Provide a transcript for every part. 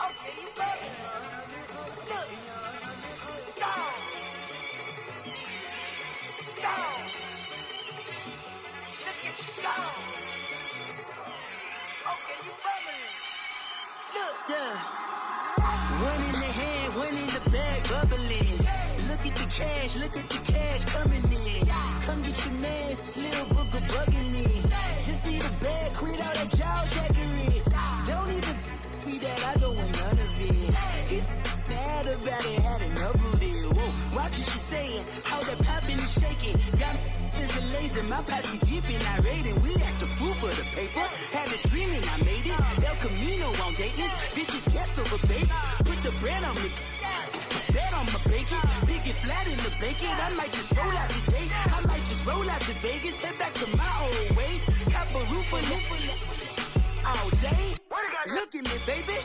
Okay, you better. Look. Go. Go. Look at you go. Okay, you bubbling. Look. Yeah. One in the hand, one in the bag, bubbling. Look at the cash coming in. Come get your man, Slim Booker bugging in. Just need a bag, quit all that jaw jackery. Don't even be that, I don't want none of it. He's mad about it, had enough of it. Whoa, watch what you saying, how that poppin' and shaking. Got is a lazy, my posse deep and I raiding. We act a fool for the paper, had a dream and I made it. El Camino on Dayton's, bitches guess over baby. Put the bread on me, bet on my bacon. Big it flat in the bacon, I might just roll out today. I might just roll out to Vegas, head back to my old ways. Cop a roof for all day. Look at me, baby.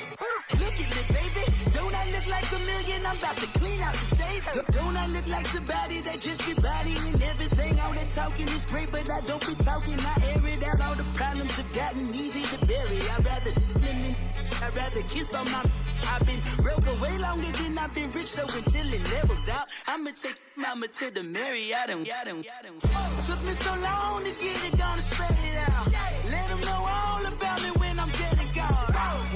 Look at me, baby. Don't I look like a million? I'm about to clean out the safe. Don't I look like somebody that just be bodying everything? All that talking is great, but I don't be talking. I air it out. All the problems have gotten easy to bury. I'd rather kiss on my. I've been broke way longer than I've been rich, so until it levels out, I'ma take mama to the Marriott and took me so long to get it done and spread it out. Let them know all about me when I'm dead and gone.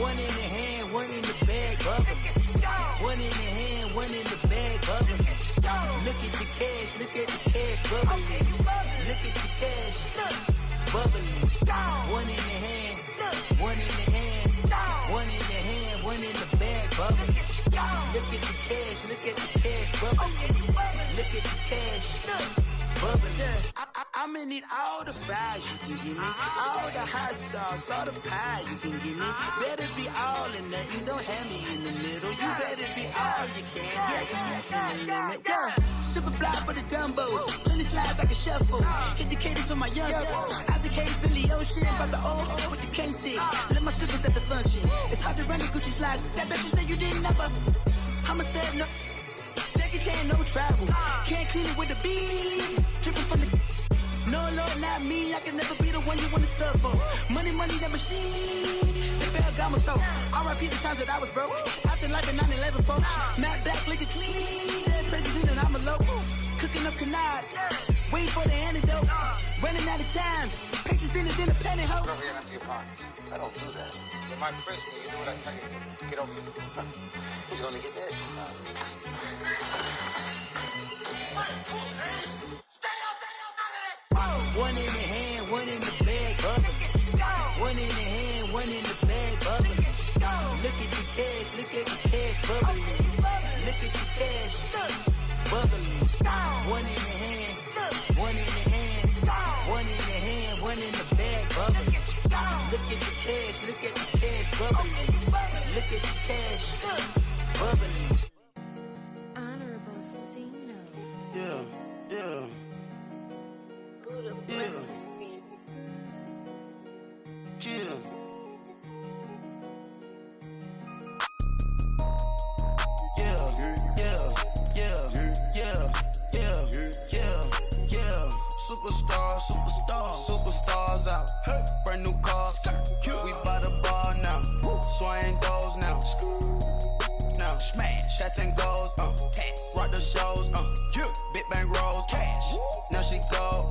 One in the hand, one in the bag, bubbling. One in the hand, one in the bag, bubbling. Look at the cash, bubbling. Look at the cash, bubbling. One in the hand, one in the hand. One in the hand, one in the bag, bubbling. Look at the cash, bubbling. Look at the cash, bubbling. I'ma need all the fries you can give me, all the hot sauce, all the pie you can give me. Better be all in nothing, don't have me in the middle. You better be all you can, yeah, in the limit. Yeah, super fly for the Dumbos, plenty slides like a shuffle. Hit the cadence on my young Isaac Hayes, Billy Ocean, about the old with the cane stick. Let my slippers at the function. It's hard to run the Gucci slides. That bet you say you didn't never. I'ma step no. Jackie Chan, no travel. Can't clean it with the beat. Dripping from the. No, Lord, not me. I can never be the one you want to stuff for. Money, that machine. They fell down my stove. R.I.P. the times that I was broke. After life in 9/11, folks. Matt Black, liquor clean. Dead president and I'm a local. Cooking up canard. Waiting for the antidote. Running out of time. Pictures thinner than a penny hoe. Over here, empty your pockets. I don't do that. You might frisk me. You do what I tell you. Get over here. Who's gonna get this? One in the hand, one in the bag, bubbling. One in the hand, one in the bag, bubbling. Look at the cash, bubbling. Look at the cash, bubbling. One in the hand, one in the hand, one in the hand, one in the bag, bubbling. Look at the cash, bubbling. Look at the cash, bubbling. Honorable C notes. Yeah. Buddha blesses me. Chill. Superstars out. Brand new cars. We by the bar now. Swaying doors now. Now smash. Shots and goals. Rock the shows. Big bang rolls. Cash. Now she go.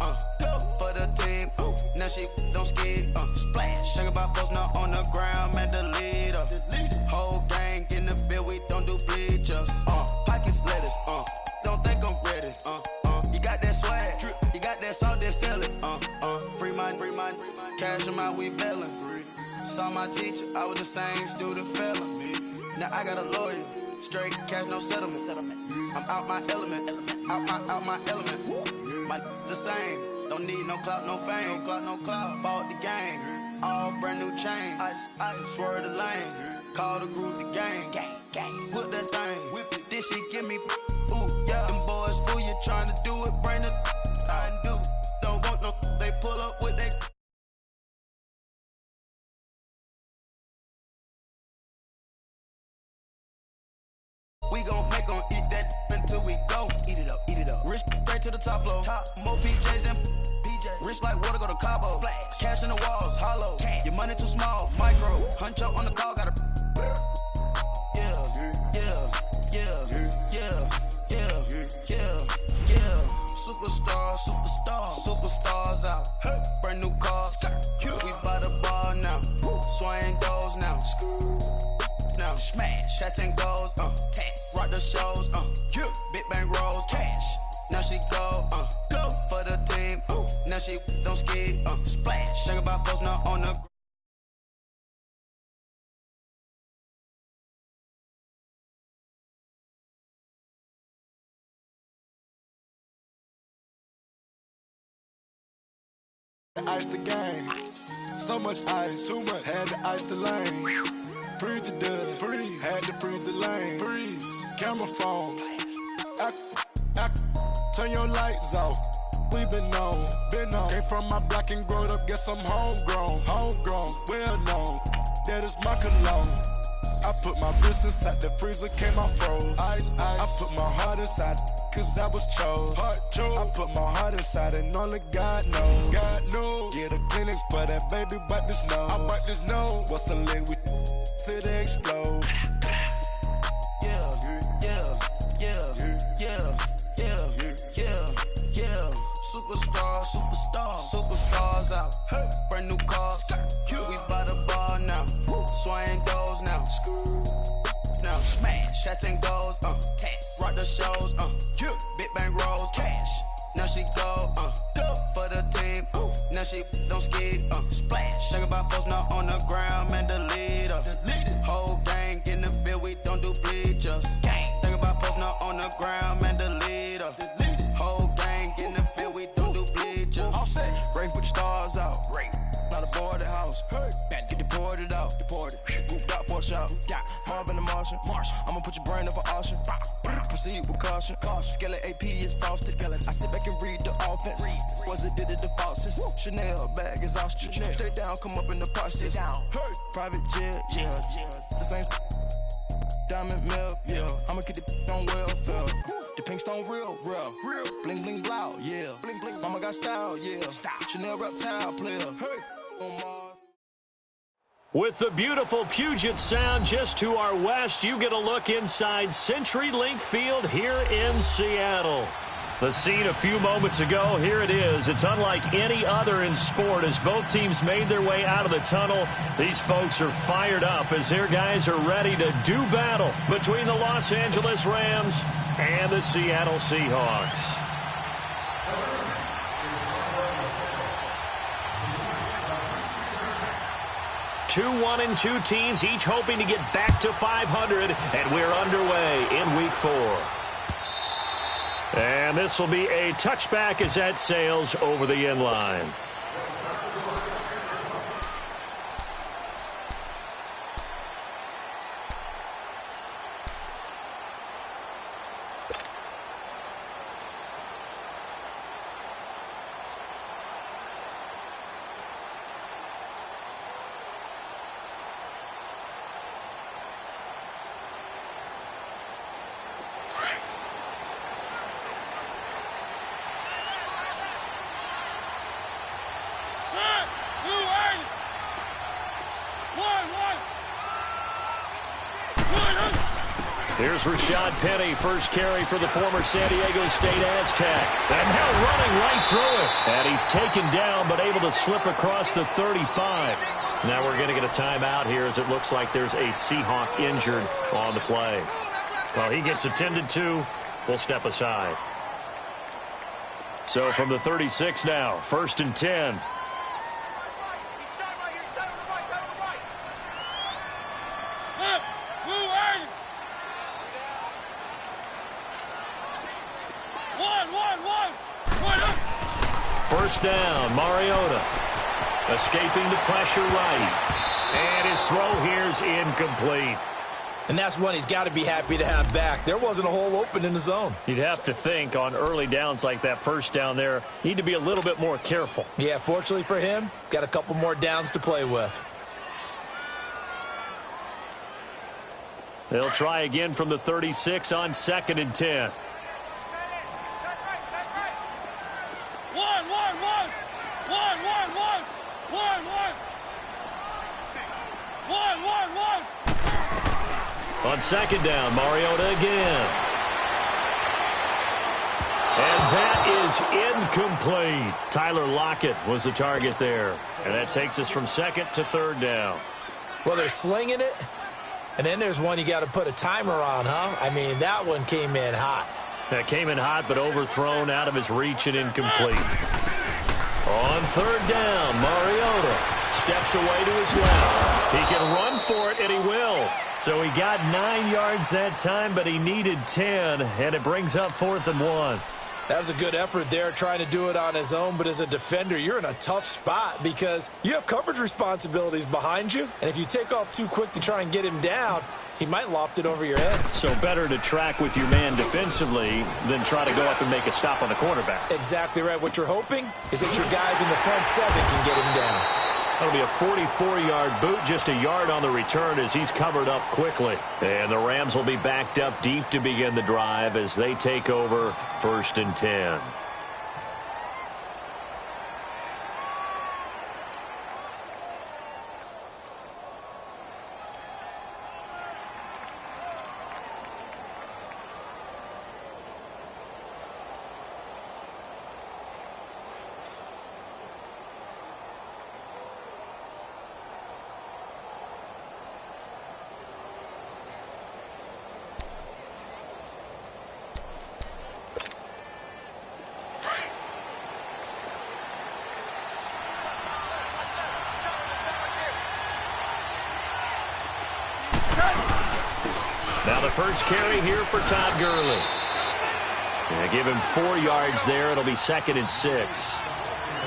For the team. Now she don't skid. Splash. Think about posting up on the ground, man, the leader. Whole gang in the field, we don't do bleachers. Pockets lettuce. Don't think I'm ready. You got that swag. You got that salt, that sell it. Free mind. Cash them out, we bailin'. Saw my teacher, I was the same student fella. Now I got a lawyer. Straight cash, no settlement. I'm out my element. Out my element. My the same. Don't need no clout, no fame. No clout. Bought the game. All brand new chain. Ice. Swerve the lane. Call the group the gang. Whip that thing. Whip it. This shit give me. Ooh, yeah. Them boys fool you trying to do it. Bring the. I do. Don't want no. They pull up with they. We gon' make 'em eat that until we go. Eat it up. Rich straight to the top floor. More PJs and PJ. Rich like water, go to Cabo. Splash. cash in the walls, hollow. Your money too small, micro. Huncho on the call, gotta. Yeah. Superstars out. Brand new cars. We by the bar now. Swaying doors now. Now smash, shots and goals. Rock the shows. Big bang rolls. Cash. Now she go. For the team. Now she don't ski. Splash. Think about post now on the. Ice the game, so much ice, too much. Had to ice the lane, freeze the dud, freeze. Had to freeze the lane, freeze. Camera phone, turn your lights off. We been on. Came from my block and growed up, guess I'm homegrown, well known. That is my cologne. I put my wrist inside the freezer, came out froze. Ice. I put my heart inside, cause I was chose. I put my heart inside and only God knows. Yeah, the clinics, but that baby wipe this nose. I wipe this nose. What's a lick with till they explode? Superstars out. Brand new cars. We by the bar now. Swaying doors now. Now smash, shots and goals. Rock the shows. Big bang rolls. Cash. Now she go. For the team. Now she don't ski. Splash. Think about post now on the ground, man. Delete her. Whole gang in the field. We don't do bleachers. Think about post now on the ground, man. Delete her. Whole gang in the field. We don't do bleachers. Rafe with the stars out. Not a boarded house. Get deported out. Grouped out for a shot. Marvin the Martian. I'ma put your brain up for auction. Proceed with caution. Skeleton AP is frosted. I sit back and read the offense. Was it did it the falsest? Chanel bag is ostrich. Stay down, come up in the process. Private jet, yeah. The same diamond milk, yeah. I'ma keep the on welfare. The pink stone real. Bling bling blow, yeah. Mama got style, yeah. Chanel reptile player. With the beautiful Puget Sound just to our west, you get a look inside CenturyLink Field here in Seattle. The scene a few moments ago, here it is. It's unlike any other in sport as both teams made their way out of the tunnel. These folks are fired up as their guys are ready to do battle between the Los Angeles Rams and the Seattle Seahawks. Two 1-2 teams, each hoping to get back to 500, and we're underway in Week 4. And this will be a touchback as that sails over the end line. Here's Rashad Penny, first carry for the former San Diego State Aztec. And now running right through it. And he's taken down, but able to slip across the 35. Now we're going to get a timeout here as it looks like there's a Seahawk injured on the play. Well, he gets attended to. We'll step aside. So from the 36 now, 1st and 10. First down, Mariota escaping the pressure right. And his throw here is incomplete. And that's one he's got to be happy to have back. There wasn't a hole open in the zone. You'd have to think on early downs like that first down there, need to be a little bit more careful. Yeah, fortunately for him, got a couple more downs to play with. They'll try again from the 36 on 2nd and 10. On second down, Mariota again. And that is incomplete. Tyler Lockett was the target there. And that takes us from second to third down. Well, they're slinging it. And then there's one you got to put a timer on, huh? I mean, that one came in hot. That came in hot, but overthrown, out of his reach and incomplete. On third down, Mariota steps away to his left. He can run for it, and he will. So he got 9 yards that time, but he needed 10, and it brings up 4th and 1. That was a good effort there, trying to do it on his own. But as a defender, you're in a tough spot because you have coverage responsibilities behind you. And if you take off too quick to try and get him down, he might loft it over your head. So better to track with your man defensively than try to go up and make a stop on the quarterback. Exactly right. What you're hoping is that your guys in the front 7 can get him down. That'll be a 44-yard boot, just a yard on the return as he's covered up quickly. And the Rams will be backed up deep to begin the drive as they take over 1st and 10. Now the first carry here for Todd Gurley. Give him 4 yards there. It'll be 2nd and 6.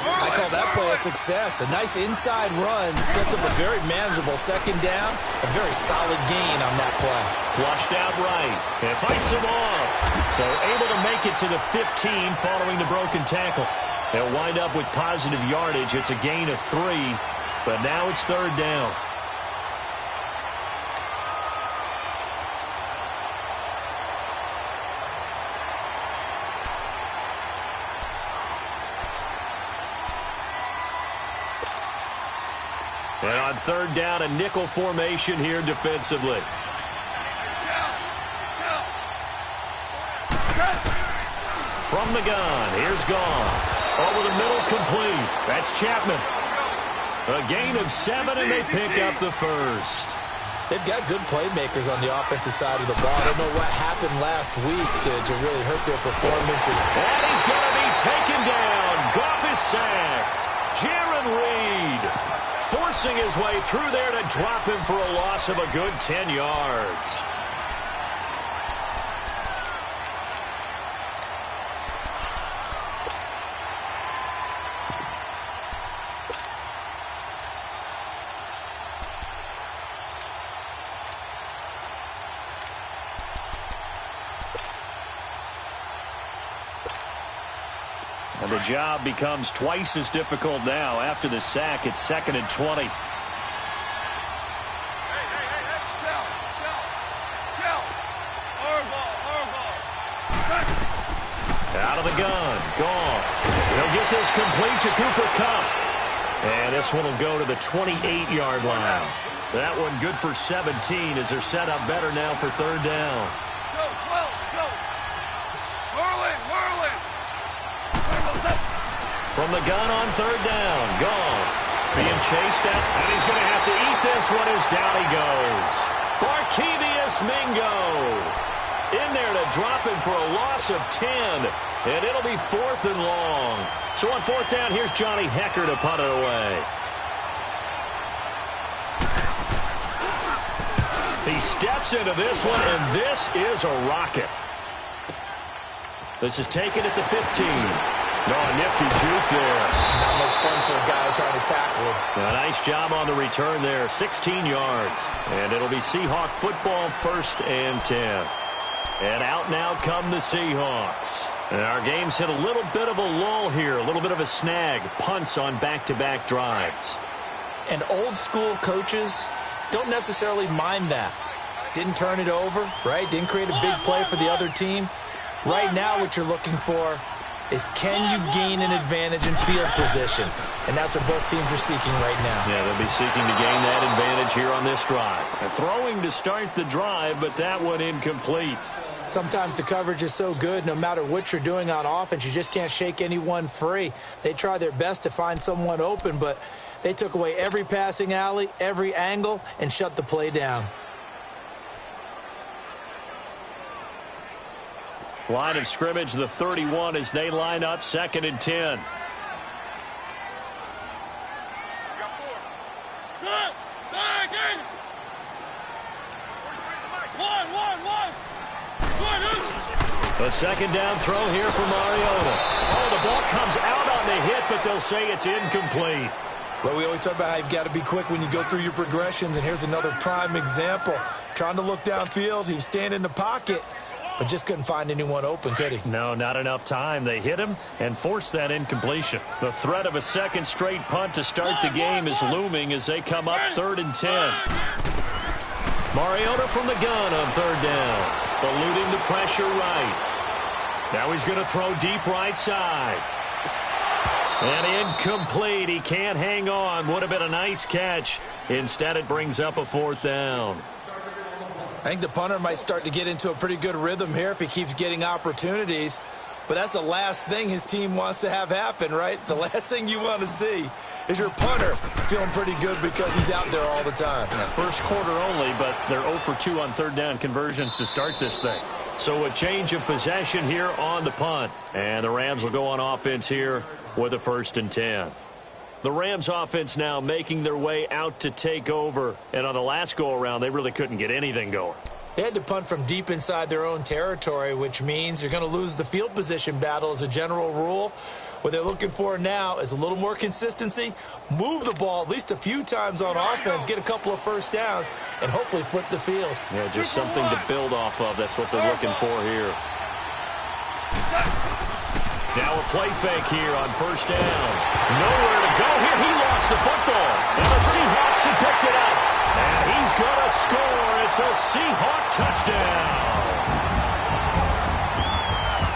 I call that play a success. A nice inside run sets up a very manageable 2nd down. A very solid gain on that play. Flushed out right. And fights him off. So able to make it to the 15 following the broken tackle. They'll wind up with positive yardage. It's a gain of 3. But now it's 3rd down. And on 3rd down, a nickel formation here defensively. From the gun, here's Goff. Over the middle, complete. That's Chapman. A gain of 7, and they pick up the first. They've got good playmakers on the offensive side of the ball. I don't know what happened last week to really hurt their performance. And he's going to be taken down. Goff is sacked. Jaron Reed forcing his way through there to drop him for a loss of a good 10 yards. And the job becomes twice as difficult now. After the sack, it's 2nd and 20. Out of the gun. Goff. He'll get this complete to Cooper Kupp. And this one will go to the 28-yard line. That one good for 17 as they're set up better now for 3rd down. From the gun on 3rd down, Goff being chased out, and he's going to have to eat this one as down he goes. Barkevious Mingo in there to drop him for a loss of 10, and it'll be 4th and long. So on 4th down, here's Johnny Hekker to punt it away. He steps into this one, and this is a rocket. This is taken at the 15. No, a nifty juke there. Not much fun for a guy trying to tackle him. A nice job on the return there, 16 yards. And it'll be Seahawk football, 1st and 10. And out now come the Seahawks. And our game's hit a little bit of a lull here, a little bit of a snag. Punts on back-to-back drives. And old school coaches don't necessarily mind that. Didn't turn it over, right? Didn't create a big play for the other team. Right now what you're looking for is can you gain an advantage in field position? And that's what both teams are seeking right now. Yeah, they'll be seeking to gain that advantage here on this drive. Throwing to start the drive, but that one incomplete. Sometimes the coverage is so good, no matter what you're doing on offense, you just can't shake anyone free. They try their best to find someone open, but they took away every passing alley, every angle, and shut the play down. Line of scrimmage, the 31, as they line up 2nd and 10. A second down throw here for Mariota. Oh, the ball comes out on the hit, but they'll say it's incomplete. Well, we always talk about how you've got to be quick when you go through your progressions, and here's another prime example. Trying to look downfield, he was standing in the pocket, but just couldn't find anyone open, could he? No, not enough time. They hit him and forced that incompletion. The threat of a second straight punt to start the game is looming as they come up 3rd and 10. Mariota from the gun on 3rd down. Eluding the pressure right. Now he's going to throw deep right side. And incomplete. He can't hang on. Would have been a nice catch. Instead, it brings up a 4th down. I think the punter might start to get into a pretty good rhythm here if he keeps getting opportunities. But that's the last thing his team wants to have happen, right? The last thing you want to see is your punter feeling pretty good because he's out there all the time. First quarter only, but they're 0 for 2 on 3rd down conversions to start this thing. So a change of possession here on the punt. And the Rams will go on offense here with a 1st and 10. The Rams offense now making their way out to take over. And on the last go-around, they really couldn't get anything going. They had to punt from deep inside their own territory, which means you're going to lose the field position battle as a general rule. What they're looking for now is a little more consistency, move the ball at least a few times on offense, get a couple of first downs, and hopefully flip the field. Yeah, just something to build off of. That's what they're looking for here. Now a play fake here on 1st down. Nowhere to go here. He lost the football. And the Seahawks have picked it up. And he's going to score. It's a Seahawk touchdown.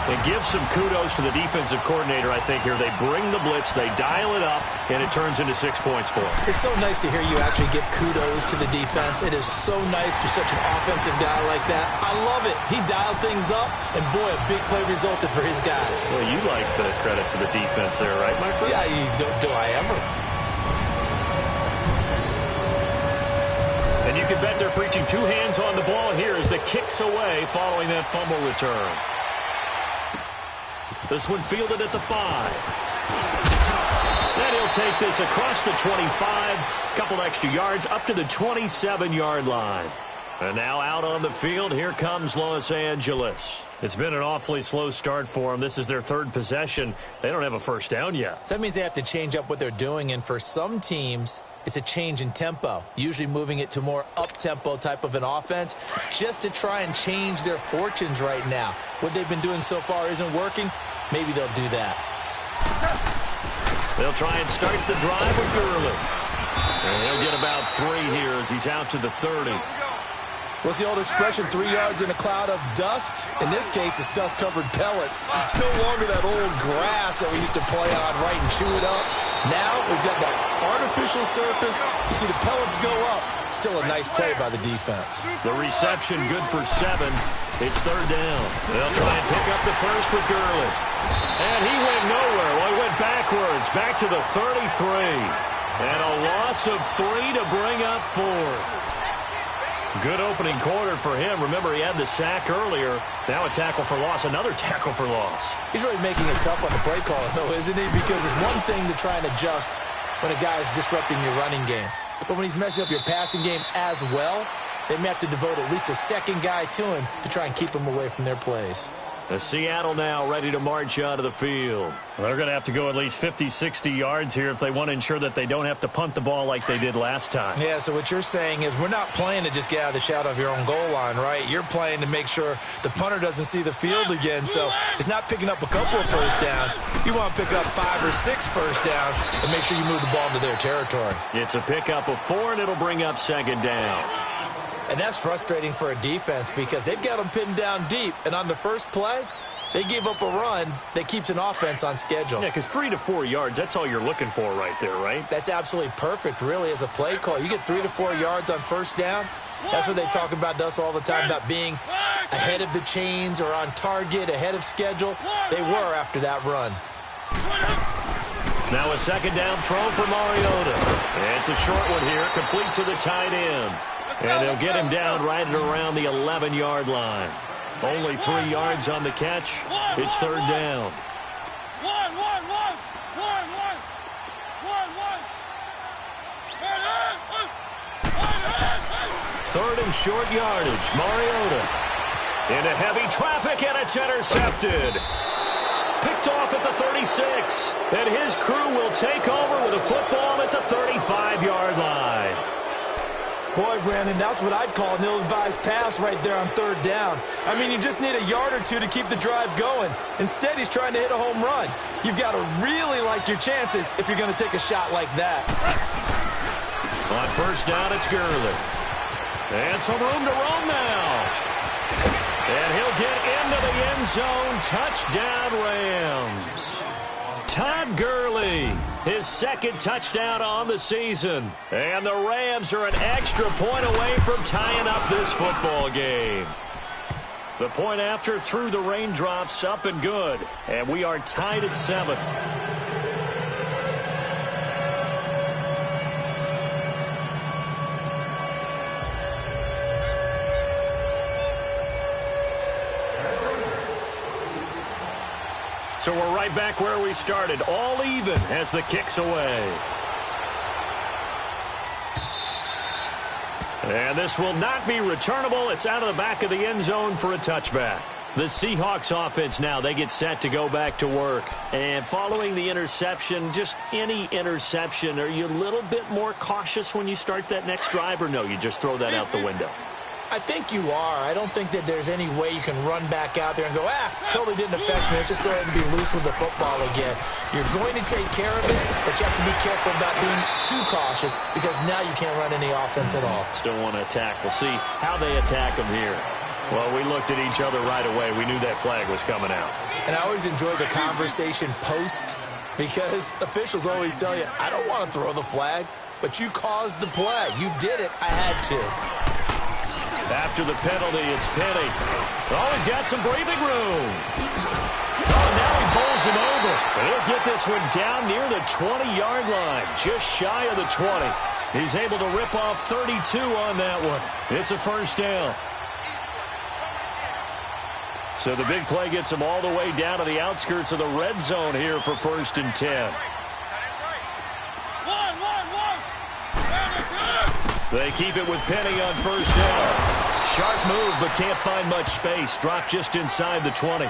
It gives some kudos to the defensive coordinator, I think, here. They bring the blitz, they dial it up, and it turns into 6 points for them. It's so nice to hear you actually give kudos to the defense. It is so nice you're such an offensive guy like that. I love it. He dialed things up, and boy, a big play resulted for his guys. Well, you like the credit to the defense there, right, my friend? Yeah, do I ever? And you can bet they're preaching 2 hands on the ball here as the kick's away following that fumble return. This one fielded at the 5. And he'll take this across the 25. Couple extra yards up to the 27-yard line. And now out on the field, here comes Los Angeles. It's been an awfully slow start for them. This is their 3rd possession. They don't have a first down yet. So that means they have to change up what they're doing. And for some teams, it's a change in tempo, usually moving it to more up-tempo type of an offense just to try and change their fortunes right now. What they've been doing so far isn't working. Maybe they'll do that. They'll try and start the drive with Gurley. And he'll get about 3 here as he's out to the 30. What's the old expression, 3 yards in a cloud of dust? In this case, it's dust-covered pellets. It's no longer that old grass that we used to play on, right, and chew it up. Now we've got that artificial surface. You see the pellets go up. Still a nice play by the defense. The reception good for 7. It's 3rd down. They'll try and pick up the first with Gurley. And he went nowhere. Well, he went backwards, back to the 33. And a loss of 3 to bring up 4th. Good opening quarter for him. Remember, he had the sack earlier. Now a tackle for loss, another tackle for loss. He's really making it tough on the play call, though, isn't he? Because it's one thing to try and adjust when a guy is disrupting your running game. But when he's messing up your passing game as well, they may have to devote at least a second guy to him to try and keep him away from their plays. Seattle now ready to march out of the field. They're going to have to go at least 50, 60 yards here if they want to ensure that they don't have to punt the ball like they did last time. Yeah, so what you're saying is we're not playing to just get out of the shadow of your own goal line, right? You're playing to make sure the punter doesn't see the field again. So it's not picking up a couple of first downs. You want to pick up 5 or 6 first downs and make sure you move the ball into their territory. It's a pickup of 4, and it'll bring up 2nd down. And that's frustrating for a defense because they've got them pinned down deep. And on the first play, They gave up a run that keeps an offense on schedule. Yeah, because 3 to 4 yards, that's all you're looking for right there, right? That's absolutely perfect, really, as a play call. You get 3 to 4 yards on first down. That's what they talk about to us all the time, about being ahead of the chains or on target, ahead of schedule. They were after that run. Now a second down throw for Mariota. It's a short one here, complete to the tight end. And they'll get him down right at around the 11-yard line. Only 3 yards on the catch. It's third down. Third and short yardage. Mariota into heavy traffic, and it's intercepted. Picked off at the 36. And his crew will take over with a football at the 35-yard line. Boy, Brandon, that's what I'd call an ill-advised pass right there on third down. I mean, you just need a yard or two to keep the drive going. Instead, he's trying to hit a home run. You've got to really like your chances if you're going to take a shot like that. On first down, it's Gurley. And some room to roam now. And he'll get into the end zone. Touchdown, Rams. Todd Gurley, his second touchdown on the season. And the Rams are an extra point away from tying up this football game. The point after through the raindrops, up and good. And we are tied at 7. So we're right back where we started, all even as the kick's away. And this will not be returnable. It's out of the back of the end zone for a touchback. The Seahawks offense now, they get set to go back to work. And following the interception, just any interception, are you a little bit more cautious when you start that next drive, or no, you just throw that out the window? I think you are. I don't think that there's any way you can run back out there and go, totally didn't affect me. Let's just go ahead and be loose with the football again. You're going to take care of it, but you have to be careful about being too cautious because now you can't run any offense at all. Still want to attack. We'll see how they attack them here. Well, we looked at each other right away. We knew that flag was coming out. And I always enjoy the conversation post because officials always tell you, I don't want to throw the flag, but you caused the play. You did it. I had to. After the penalty, it's Penny. Oh, he's got some breathing room. Oh, now he bowls him over. And he'll get this one down near the 20-yard line, just shy of the 20. He's able to rip off 32 on that one. It's a first down. So the big play gets him all the way down to the outskirts of the red zone here for 1st and 10. They keep it with Penny on first down. Sharp move, but can't find much space. Dropped just inside the 20.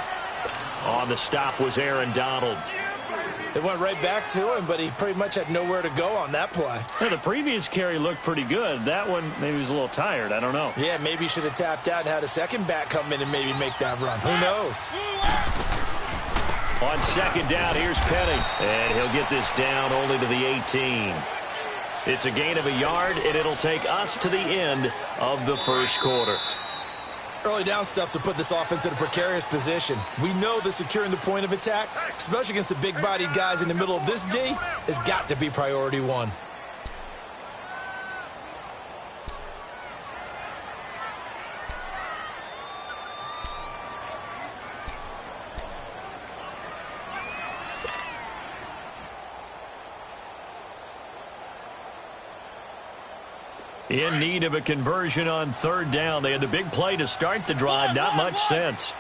On the stop was Aaron Donald. It went right back to him, but he pretty much had nowhere to go on that play. Yeah, the previous carry looked pretty good. That one, maybe he was a little tired. I don't know. Yeah, maybe he should have tapped out and had a second back come in and maybe make that run. Who knows? On second down, here's Penny. And he'll get this down only to the 18. It's a gain of a yard, and it'll take us to the end of the first quarter. Early down stuffs will put this offense in a precarious position. We know that securing the point of attack, especially against the big-bodied guys in the middle of this D, has got to be priority one. In need of a conversion on third down. They had the big play to start the drive. Not much sense.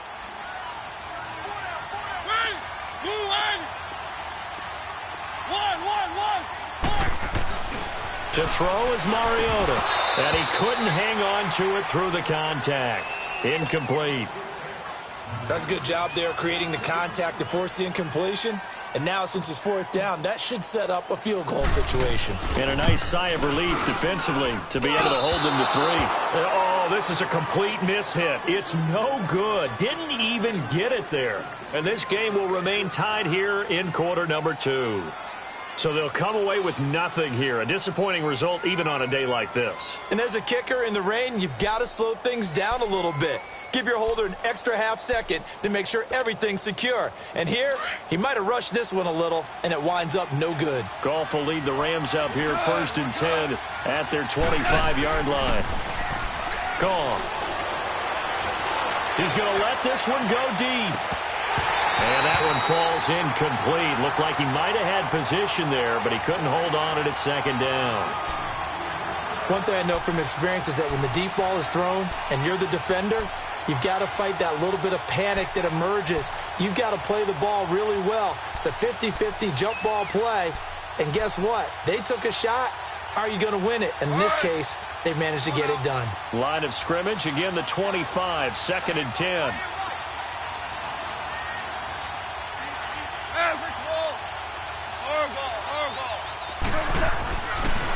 To throw is Mariota. And he couldn't hang on to it through the contact. Incomplete. That's a good job there creating the contact to force the incompletion. And now, since it's fourth down, that should set up a field goal situation. And a nice sigh of relief defensively to be able to hold them to 3. Oh, this is a complete mishit. It's no good. Didn't even get it there. And this game will remain tied here in quarter number 2. So they'll come away with nothing here. A disappointing result even on a day like this. And as a kicker in the rain, you've got to slow things down a little bit. Give your holder an extra half second to make sure everything's secure. And here, he might have rushed this one a little, and it winds up no good. Goff will lead the Rams up here 1st and 10 at their 25-yard line. Goff. He's going to let this one go deep. And that one falls incomplete. Looked like he might have had position there, but he couldn't hold on at 2nd down. One thing I know from experience is that when the deep ball is thrown and you're the defender, you've got to fight that little bit of panic that emerges. You've got to play the ball really well. It's a 50-50 jump ball play. And guess what? They took a shot. How are you going to win it? And in this case, they managed to get it done. Line of scrimmage, again the 25, 2nd and 10.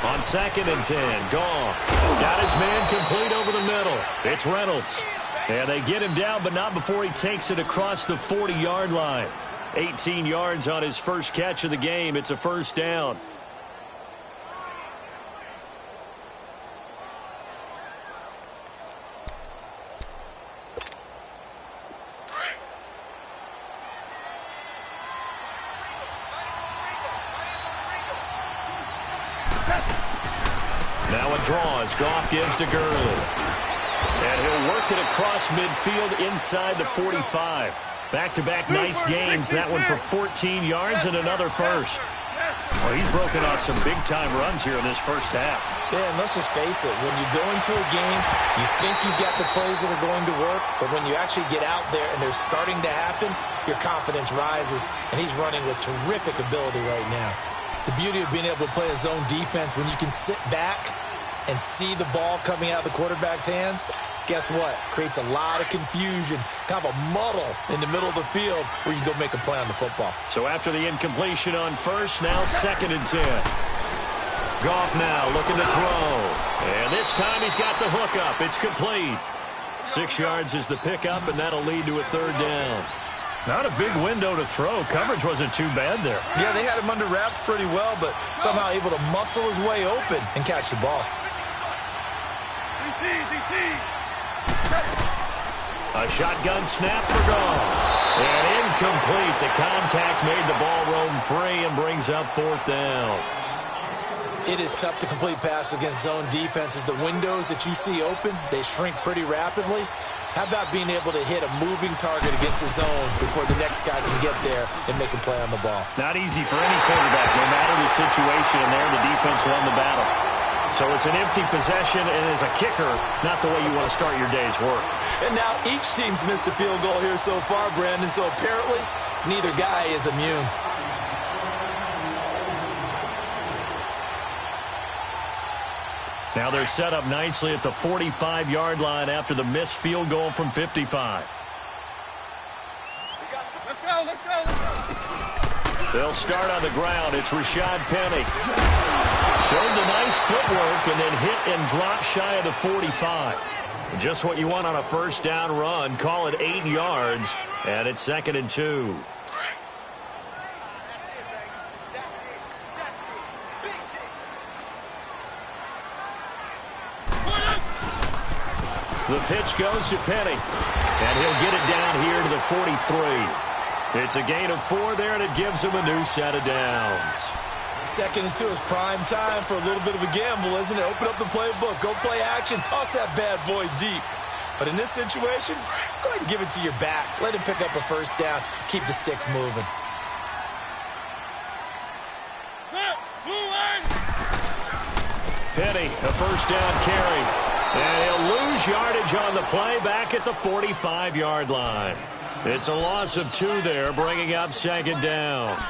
On 2nd and 10, Goff got his man complete over the middle. It's Reynolds. And they get him down, but not before he takes it across the 40-yard line. 18 yards on his first catch of the game. It's a 1st down. Now a draw as Goff gives to Gurley. And he'll work it across midfield inside the 45. Back-to-back nice gains. That one for 14 yards and another first. Well, he's broken off some big-time runs here in this first half. Yeah, and let's just face it. When you go into a game, you think you've got the plays that are going to work, but when you actually get out there and they're starting to happen, your confidence rises, and he's running with terrific ability right now. The beauty of being able to play a zone defense when you can sit back and see the ball coming out of the quarterback's hands, guess what? Creates a lot of confusion, kind of a muddle in the middle of the field where you can go make a play on the football. So after the incompletion on first, now 2nd and 10. Goff now looking to throw. And this time he's got the hook up. It's complete. 6 yards is the pickup, and that'll lead to a 3rd down. Not a big window to throw. Coverage wasn't too bad there. Yeah, they had him under wraps pretty well, but somehow able to muscle his way open and catch the ball. A shotgun snap for Goff. And incomplete. The contact made the ball roam free and brings up 4th down. It is tough to complete passes against zone defenses. The windows that you see open, they shrink pretty rapidly. How about being able to hit a moving target against a zone before the next guy can get there and make a play on the ball? Not easy for any quarterback, no matter the situation, and there the defense won the battle. So it's an empty possession, and as a kicker, not the way you want to start your day's work. And now each team's missed a field goal here so far, Brandon, so apparently neither guy is immune. Now they're set up nicely at the 45-yard line after the missed field goal from 55. Let's go. They'll start on the ground. It's Rashad Penny. Showed the nice footwork and then hit and dropped shy of the 45. Just what you want on a 1st down run. Call it 8 yards, and it's 2nd and 2. The pitch goes to Penny, and he'll get it down here to the 43. It's a gain of 4 there, and it gives him a new set of downs. 2nd and 2 is prime time for a little bit of a gamble, isn't it? Open up the playbook, go play action, toss that bad boy deep. But in this situation, go ahead and give it to your back. Let him pick up a 1st down, keep the sticks moving. Penny, a 1st down carry. And he'll lose yardage on the play back at the 45-yard line. It's a loss of 2 there, bringing up 2nd down.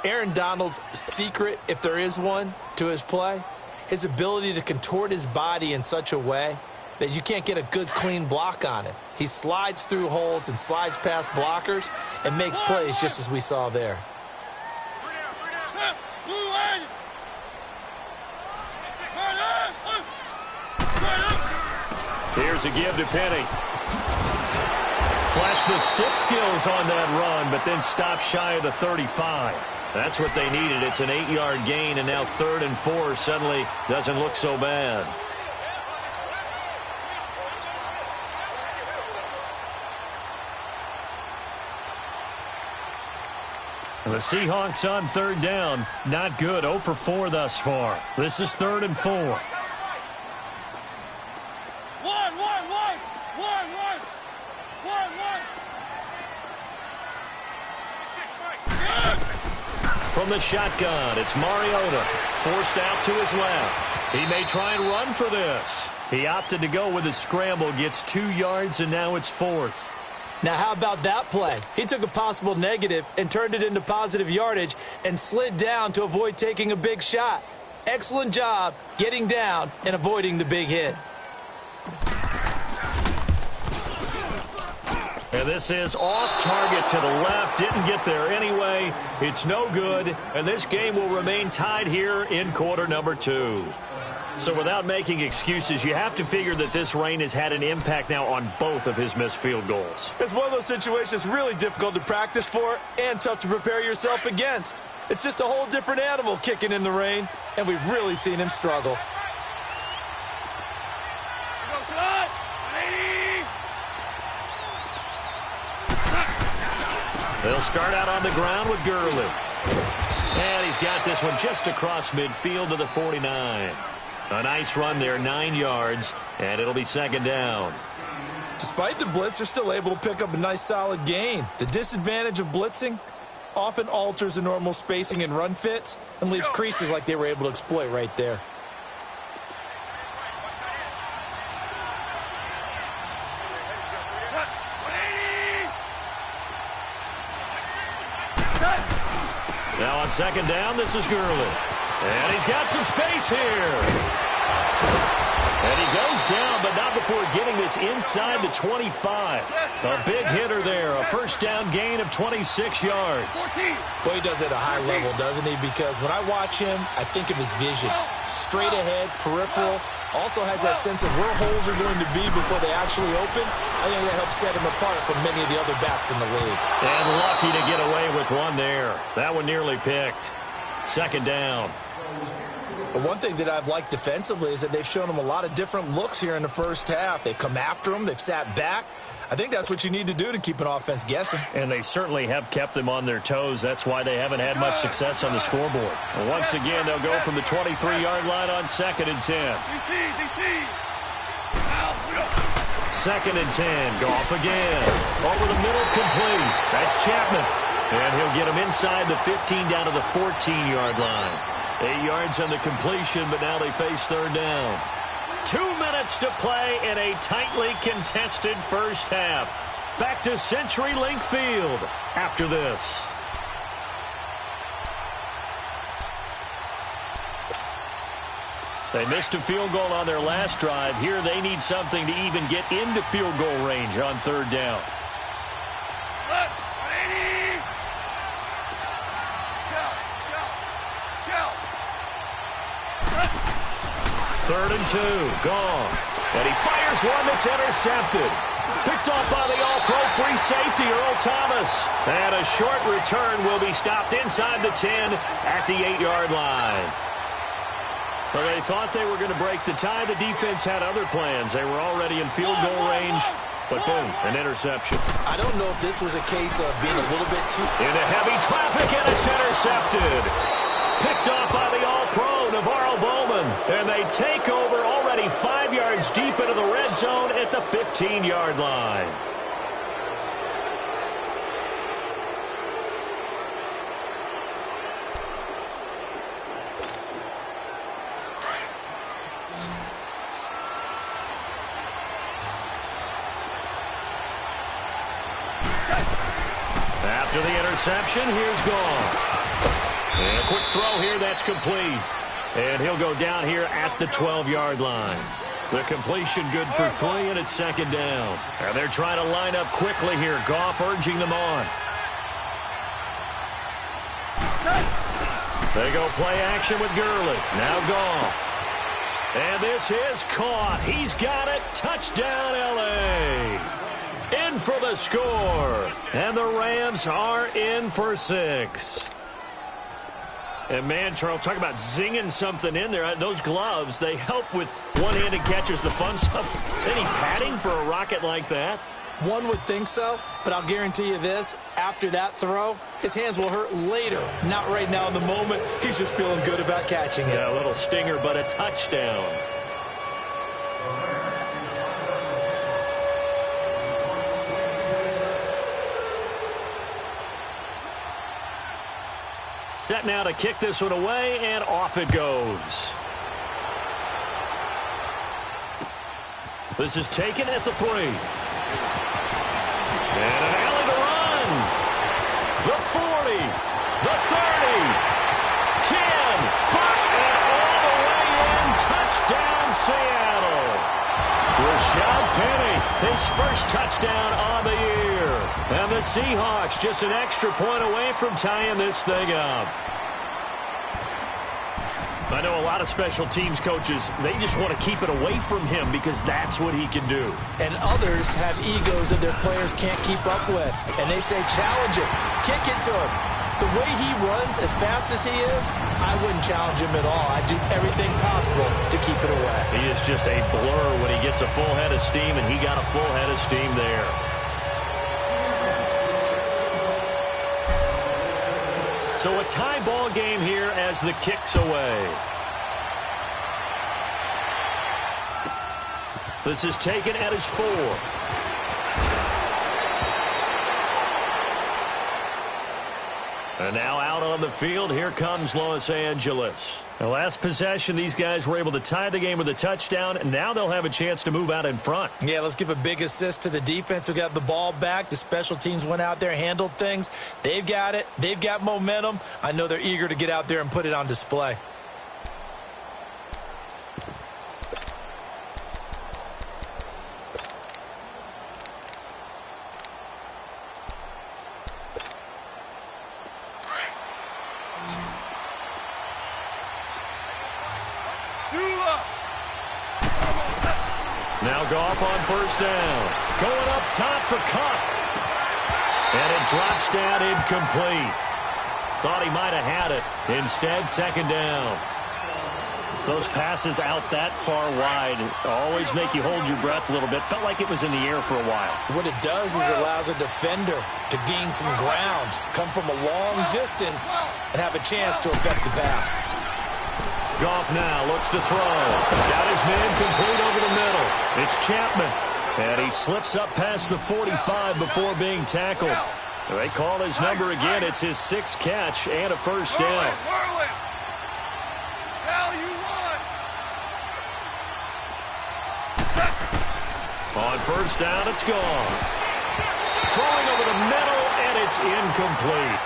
Aaron Donald's secret, if there is one, to his play, his ability to contort his body in such a way that you can't get a good, clean block on it. He slides through holes and slides past blockers and makes plays just as we saw there. Here's a give to Penny. Flashed the stick skills on that run, but then stopped shy of the 35. That's what they needed. It's an 8-yard gain, and now 3rd and 4 suddenly doesn't look so bad. The Seahawks on third down. Not good. 0 for 4 thus far. This is 3rd and 4. From the shotgun, it's Mariota. Forced out to his left. He may try and run for this. He opted to go with a scramble, gets 2 yards, and now it's 4th. Now, how about that play? He took a possible negative and turned it into positive yardage and slid down to avoid taking a big shot. Excellent job getting down and avoiding the big hit. And this is off target to the left. Didn't get there anyway. It's no good. And this game will remain tied here in quarter number 2. So without making excuses, you have to figure that this rain has had an impact now on both of his missed field goals. It's one of those situations really difficult to practice for and tough to prepare yourself against. It's just a whole different animal kicking in the rain, and we've really seen him struggle. They'll start out on the ground with Gurley. And he's got this one just across midfield to the 49. A nice run there, 9 yards, and it'll be 2nd down. Despite the blitz, they're still able to pick up a nice solid gain. The disadvantage of blitzing often alters the normal spacing and run fits and leaves creases like they were able to exploit right there. Now on 2nd down, this is Gurley. And he's got some space here. And he goes down, but not before getting this inside the 25. A big hitter there. A 1st down gain of 26 yards. Boy, he does it at a high level, doesn't he? Because when I watch him, I think of his vision. Straight ahead, peripheral. Also has that sense of where holes are going to be before they actually open. I think that helps set him apart from many of the other backs in the league. And lucky to get away with one there. That one nearly picked. 2nd down. But one thing that I've liked defensively is that they've shown him a lot of different looks here in the first half. They've come after him. They've sat back. I think that's what you need to do to keep an offense guessing. And they certainly have kept them on their toes. That's why they haven't had much success on the scoreboard. And once again, they'll go from the 23-yard line on 2nd and 10. 2nd and 10. Goff again. Over the middle, complete. That's Chapman. And he'll get him inside the 15 down to the 14-yard line. 8 yards on the completion, but now they face 3rd down. 2 minutes to play in a tightly contested first half. Back to CenturyLink Field after this. They missed a field goal on their last drive. Here they need something to even get into field goal range on 3rd down. 3rd and 2. Goff. And he fires one that's intercepted. Picked off by the all-pro free safety, Earl Thomas. And a short return will be stopped inside the 10 at the 8-yard line. Well, they thought they were going to break the tie. The defense had other plans. They were already in field goal range. But boom, an interception. I don't know if this was a case of being a little bit too... Into heavy traffic, and it's intercepted. Picked off by the all-pro, Navarro Bowman. And they take over already 5 yards deep into the red zone at the 15-yard line. After the interception, here's Goff. And a quick throw here, that's complete. And he'll go down here at the 12-yard line. The completion good for 3, and it's 2nd down. And they're trying to line up quickly here. Goff urging them on. They go play action with Gurley. Now Goff. And this is caught. He's got it. Touchdown, L.A. In for the score. And the Rams are in for 6. And, man, Charles, talk about zinging something in there. Those gloves, they help with one-handed catches, the fun stuff. Any padding for a rocket like that? One would think so, but I'll guarantee you this, after that throw, his hands will hurt later. Not right now in the moment. He's just feeling good about catching it. Yeah, a little stinger, but a touchdown. Set now to kick this one away, and off it goes. This is taken at the 3. And an alley to run. The 40, the 30, 10, 5, and all the way in. Touchdown, Seattle. Rashad Penny, his first touchdown on the year. And the Seahawks just an extra point away from tying this thing up. I know a lot of special teams coaches, they just want to keep it away from him because that's what he can do. And others have egos that their players can't keep up with. And they say, challenge it, kick it to him. The way he runs as fast as he is, I wouldn't challenge him at all. I'd do everything possible to keep it away. He is just a blur when he gets a full head of steam, and he got a full head of steam there. So a tie ball game here as the kick's away. This is taken at his 4. And now out on the field, here comes Los Angeles. The last possession, these guys were able to tie the game with a touchdown, and now they'll have a chance to move out in front. Yeah, let's give a big assist to the defense who got the ball back. The special teams went out there, handled things. They've got it. They've got momentum. I know they're eager to get out there and put it on display. Now Goff on first down. Going up top for Kupp. And it drops down incomplete. Thought he might have had it. Instead, second down. Those passes out that far wide always make you hold your breath a little bit. Felt like it was in the air for a while. What it does is it allows a defender to gain some ground, come from a long distance, and have a chance to affect the pass. Goff now looks to throw. Got his man complete over the middle. It's Chapman. And he slips up past the 45 before being tackled. They call his number again. It's his 6th catch and a first down. On first down, it's gone. Throwing over the middle, and it's incomplete.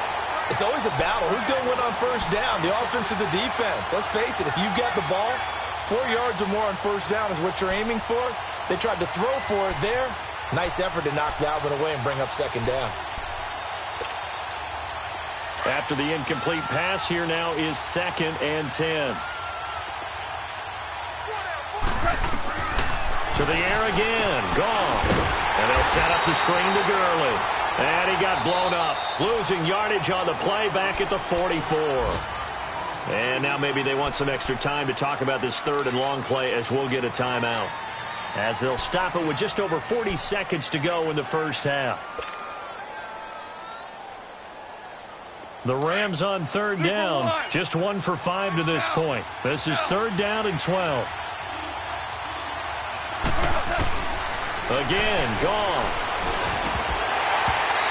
It's always a battle. Who's going to win on first down, the offense or the defense? Let's face it, if you've got the ball, 4 yards or more on first down is what you're aiming for. They tried to throw for it there. Nice effort to knock that one away and bring up second down. After the incomplete pass, here now is 2nd and 10. To the air again. Gone. And they'll set up the screen to Gurley. And he got blown up. Losing yardage on the play back at the 44. And now maybe they want some extra time to talk about this 3rd and long play as we'll get a timeout. As they'll stop it with just over 40 seconds to go in the first half. The Rams on 3rd down. Just 1 for 5 to this point. This is 3rd down and 12. Again, Goff.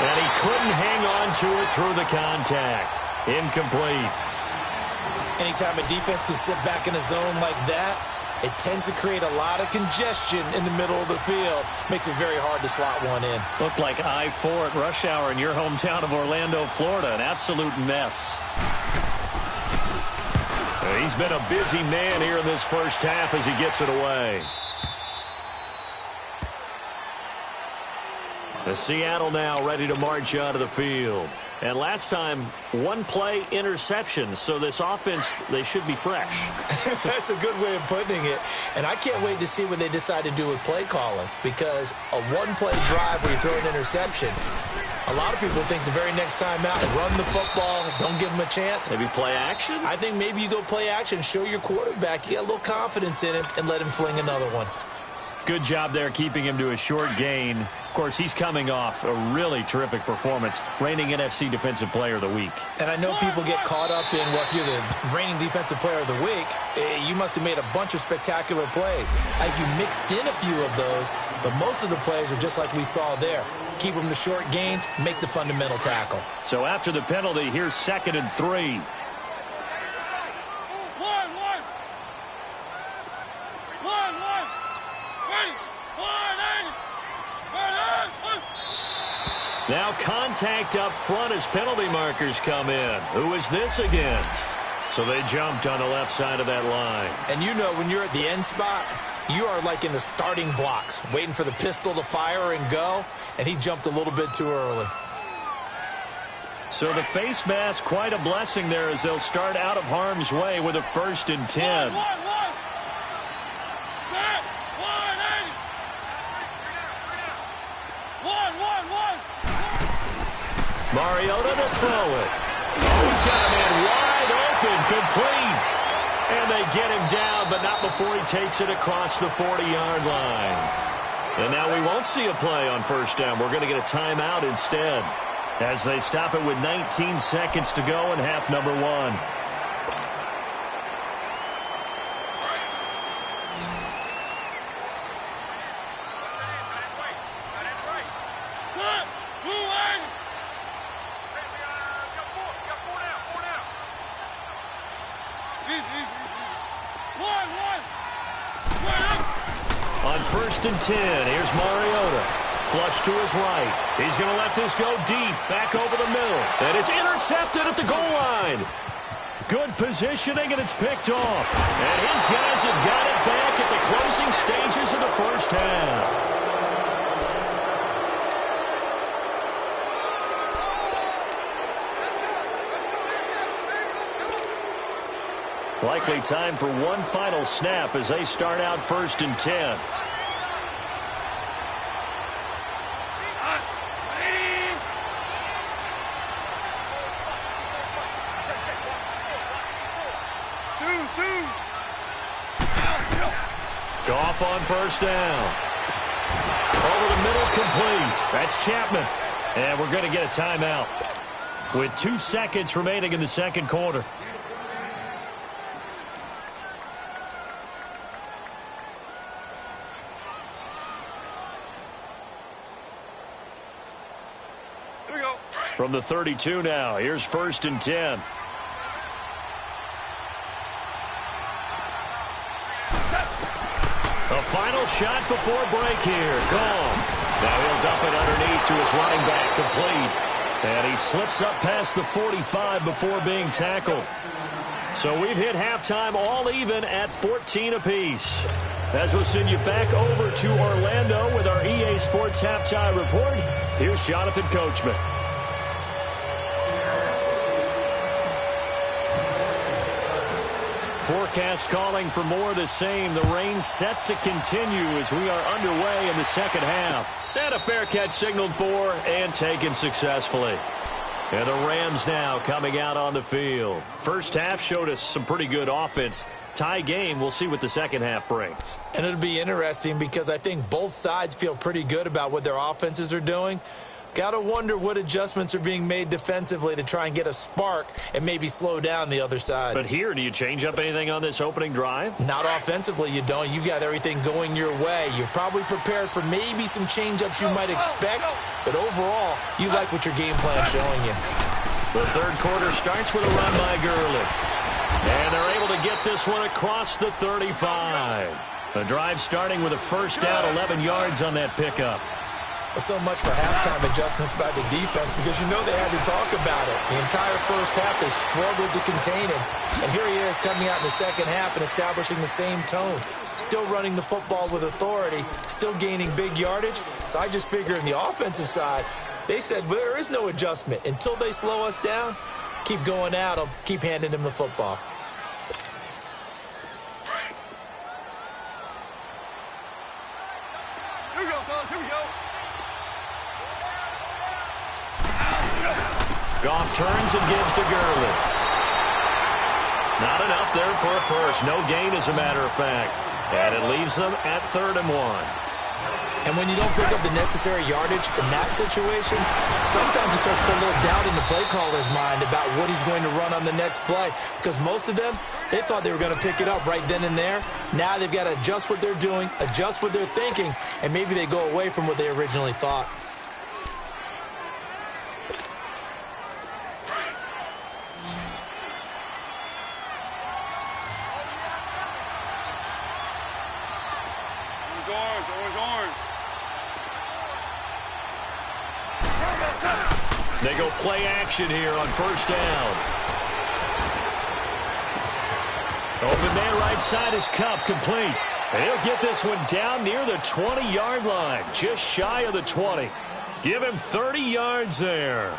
And he couldn't hang on to it through the contact. Incomplete. Anytime a defense can sit back in a zone like that, it tends to create a lot of congestion in the middle of the field. Makes it very hard to slot one in. Looked like I-4 at rush hour in your hometown of Orlando, Florida. An absolute mess. He's been a busy man here in this first half as he gets it away. The Seattle now ready to march out of the field. And last time, 1 play interception. So this offense, they should be fresh. That's a good way of putting it. And I can't wait to see what they decide to do with play calling. Because a 1-play drive where you throw an interception, a lot of people think the very next time out, run the football, don't give them a chance. Maybe play action? I think maybe you go play action, show your quarterback, you got a little confidence in it, and let him fling another one. Good job there keeping him to a short gain. Of course, he's coming off a really terrific performance, reigning NFC Defensive Player of the Week. And I know people get caught up in, well, if you're the reigning Defensive Player of the Week, you must have made a bunch of spectacular plays. Like you mixed in a few of those, but most of the plays are just like we saw there. Keep them to short gains, make the fundamental tackle. So after the penalty, here's 2nd and 3. Now contact up front as penalty markers come in. Who is this against? So they jumped on the left side of that line. And you know when you're at the end spot, you are like in the starting blocks, waiting for the pistol to fire and go, and he jumped a little bit too early. So the face mask, quite a blessing there as they'll start out of harm's way with a 1st and 10. Mariota to throw it. Oh, he's got a man wide open, complete. And they get him down, but not before he takes it across the 40-yard line. And now we won't see a play on 1st down. We're going to get a timeout instead as they stop it with 19 seconds to go in half number 1. On 1st and 10, here's Mariota. Flush to his right. He's going to let this go deep, back over the middle. And it's intercepted at the goal line. Good positioning, and it's picked off. And his guys have got it back at the closing stages of the 1st half. Likely time for one final snap as they start out 1st and 10. Goff on 1st down. Over the middle, complete. That's Chapman. And we're going to get a timeout with 2 seconds remaining in the 2nd quarter. From the 32 now, here's 1st and 10. A final shot before break here. Goff. Now he'll dump it underneath to his running back, complete. And he slips up past the 45 before being tackled. So we've hit halftime all even at 14 apiece. As we'll send you back over to Orlando with our EA Sports Halftime Report, here's Jonathan Coachman. Forecast calling for more of the same. The rain set to continue as we are underway in the 2nd half. And a fair catch signaled for and taken successfully. And the Rams now coming out on the field. 1st half showed us some pretty good offense. Tie game. We'll see what the 2nd half brings. And it'll be interesting because I think both sides feel pretty good about what their offenses are doing. Got to wonder what adjustments are being made defensively to try and get a spark and maybe slow down the other side. But here, do you change up anything on this opening drive? Not offensively, you don't. You've got everything going your way. You've probably prepared for maybe some change-ups you might expect, but overall, you like what your game plan's showing you. The 3rd quarter starts with a run by Gurley. And they're able to get this one across the 35. The drive starting with a 1st down, 11 yards on that pickup. So much for halftime adjustments by the defense because you know they had to talk about it. The entire 1st half, they struggled to contain him. And here he is coming out in the 2nd half and establishing the same tone. Still running the football with authority, still gaining big yardage. So I just figure in the offensive side, they said, well, there is no adjustment. Until they slow us down, keep going at them, keep handing them the football. Here we go, fellas, here we go. Goff turns and gives to Gurley. Not enough there for a 1st. No gain, as a matter of fact. And it leaves them at 3rd and 1. And when you don't pick up the necessary yardage in that situation, sometimes it starts to put a little doubt in the play caller's mind about what he's going to run on the next play. Because most of them, they thought they were going to pick it up right then and there. Now they've got to adjust what they're doing, adjust what they're thinking, and maybe they go away from what they originally thought. They go play action here on 1st down. Open man right side is Kupp, complete. And he'll get this one down near the 20-yard line, just shy of the 20. Give him 30 yards there.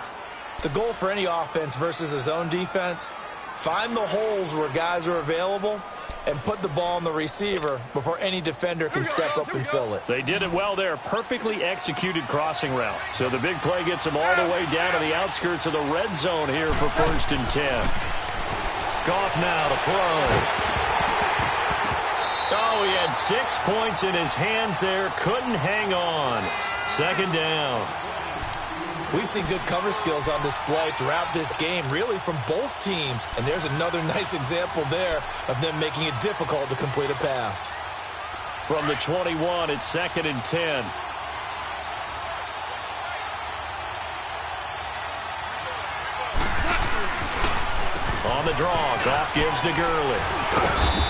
The goal for any offense versus his own defense, find the holes where guys are available and put the ball on the receiver before any defender can step up and fill it. They did it well there. Perfectly executed crossing route. So the big play gets them all the way down to the outskirts of the red zone here for 1st and 10. Goff now to throw. Oh, he had 6 points in his hands there. Couldn't hang on. 2nd down. We've seen good cover skills on display throughout this game, really from both teams. And there's another nice example there of them making it difficult to complete a pass. From the 21, it's 2nd and 10. On the draw, Goff gives to Gurley.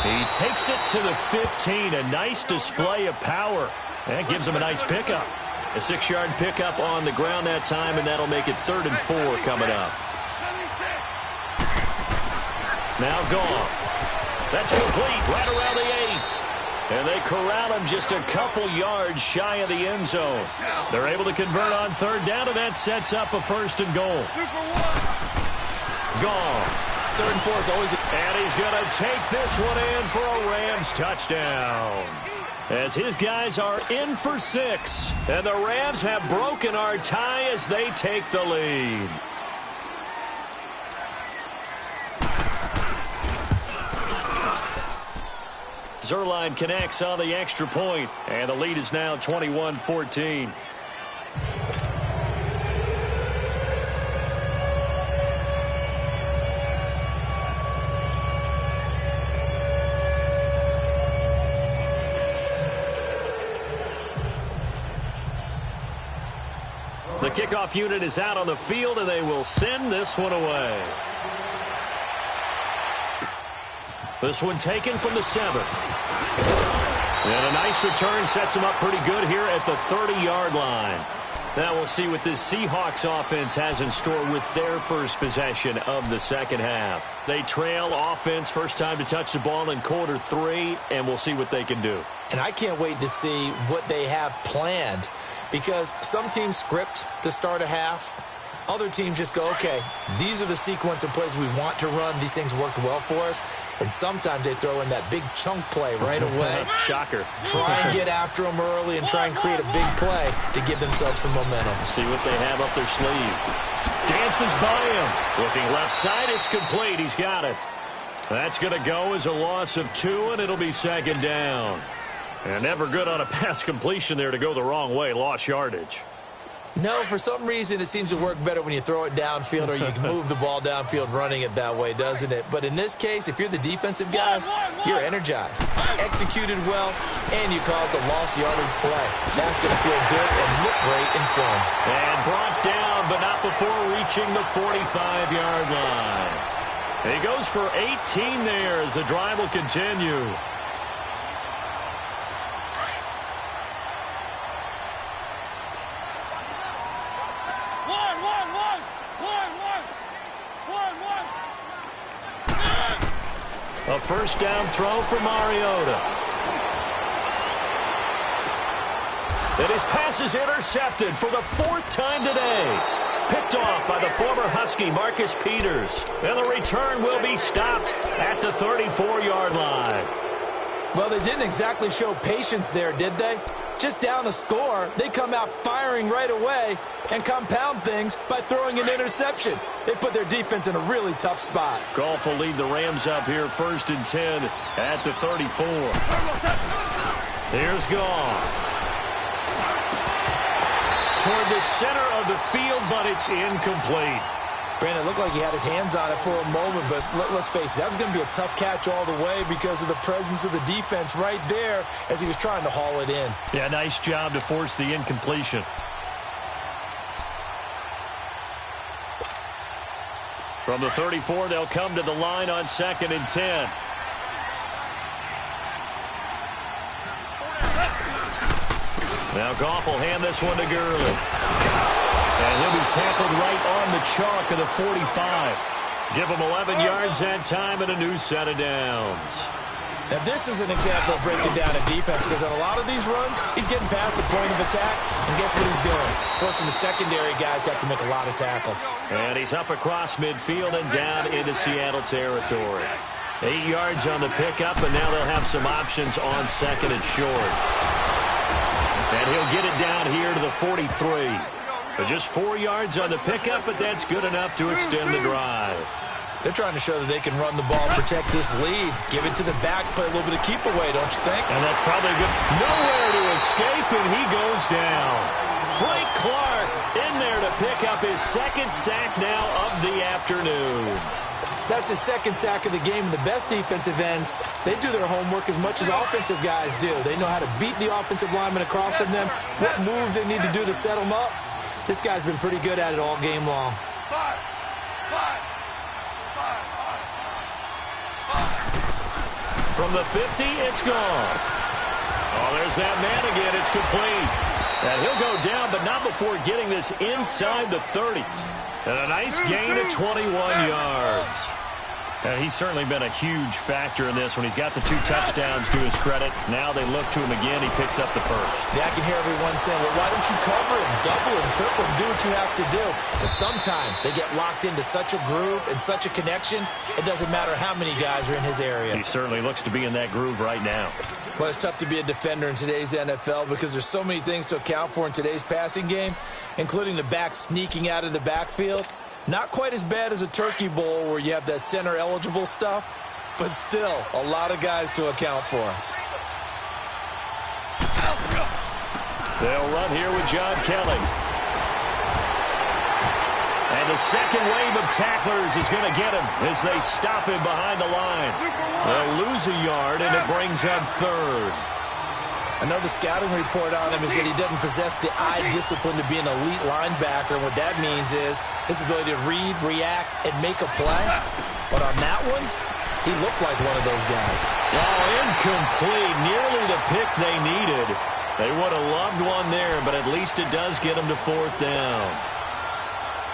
He takes it to the 15. A nice display of power. That gives him a nice pickup. A 6-yard pickup on the ground that time, and that'll make it 3rd and 4 coming up. Now Goff. That's complete right around the 8. And they corral him just a couple yards shy of the end zone. They're able to convert on 3rd down, and that sets up a 1st and goal. Goff. 3rd and 4 is always... And he's going to take this one in for a Rams touchdown. As his guys are in for 6. And the Rams have broken our tie as they take the lead. Zuerlein connects on the extra point, and the lead is now 21-14. The kickoff unit is out on the field, and they will send this one away. This one taken from the 7. And a nice return sets them up pretty good here at the 30-yard line. Now we'll see what this Seahawks offense has in store with their first possession of the second half. They trail offense first time to touch the ball in quarter 3, and we'll see what they can do. And I can't wait to see what they have planned, because some teams script to start a half. Other teams just go, okay, these are the sequence of plays we want to run. These things worked well for us. And sometimes they throw in that big chunk play right away. Shocker. Try and get after them early and try and create a big play to give themselves some momentum. See what they have up their sleeve. Dances by him. Looking left side, it's complete. He's got it. That's going to go as a loss of 2, and it'll be 2nd down. And never good on a pass completion there to go the wrong way. Lost yardage. No, for some reason it seems to work better when you throw it downfield or you can move the ball downfield running it that way, doesn't it? But in this case, if you're the defensive guys, you're energized, executed well, and you caused a lost yardage play. That's going to feel good and look great in film. And brought down, but not before reaching the 45-yard line. He goes for 18 there as the drive will continue. A first down throw for Mariota. And his pass is intercepted for the 4th time today. Picked off by the former Husky Marcus Peters. And the return will be stopped at the 34-yard line. Well, they didn't exactly show patience there, did they? just down a score, they come out firing right away and compound things by throwing an interception. They put their defense in a really tough spot. Goff will lead the Rams up here 1st and 10 at the 34. Here's Goff. Toward the center of the field, but it's incomplete. Brandon, it looked like he had his hands on it for a moment, but let's face it, that was going to be a tough catch all the way because of the presence of the defense right there as he was trying to haul it in. Yeah, nice job to force the incompletion. From the 34, they'll come to the line on 2nd and 10. Now Goff will hand this one to Gurley. And he'll be tackled right on the chalk of the 45. Give him 11 yards that time and a new set of downs. Now this is an example of breaking down a defense because on a lot of these runs, he's getting past the point of attack. And guess what he's doing? Forcing the secondary guys to have to make a lot of tackles. And he's up across midfield and down into Seattle territory. 8 yards on the pickup, and now they'll have some options on 2nd and short. And he'll get it down here to the 43. But just 4 yards on the pickup, but that's good enough to extend the drive. They're trying to show that they can run the ball, protect this lead. Give it to the backs, play a little bit of keep away, don't you think? And that's probably good. Nowhere to escape, and he goes down. Frank Clark in there to pick up his 2nd sack now of the afternoon. That's his 2nd sack of the game, and the best defensive ends, they do their homework as much as offensive guys do. They know how to beat the offensive linemen across from them, what moves they need to do to set them up. This guy's been pretty good at it all game long. From the 50, it's gone. Oh, there's that man again. It's complete. And he'll go down, but not before getting this inside the 30. And a nice gain of 21 yards. And he's certainly been a huge factor in this when he's got the 2 touchdowns to his credit. Now they look to him again. He picks up the 1st. Yeah, I can hear everyone saying, well, why don't you cover him, double him, triple him, do what you have to do. But sometimes they get locked into such a groove and such a connection, it doesn't matter how many guys are in his area. He certainly looks to be in that groove right now. Well, it's tough to be a defender in today's NFL because there's so many things to account for in today's passing game, including the back sneaking out of the backfield. Not quite as bad as a turkey bowl where you have that center-eligible stuff, but still a lot of guys to account for. They'll run here with John Kelly. And the second wave of tacklers is going to get him as they stop him behind the line. They'll lose a yard, and it brings up 3rd. I know the scouting report on him is that he doesn't possess the eye discipline to be an elite linebacker. And what that means is his ability to read, react, and make a play. But on that one, he looked like one of those guys. Oh, incomplete. Nearly the pick they needed. They would have loved one there, but at least it does get them to 4th down.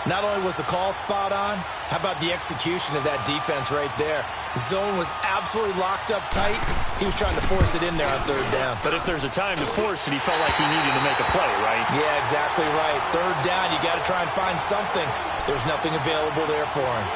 Not only was the call spot on, how about the execution of that defense right there? The zone was absolutely locked up tight. He was trying to force it in there on 3rd down. But if there's a time to force it, he felt like he needed to make a play, right? Yeah, exactly right. 3rd down, you got to try and find something. There's nothing available there for him.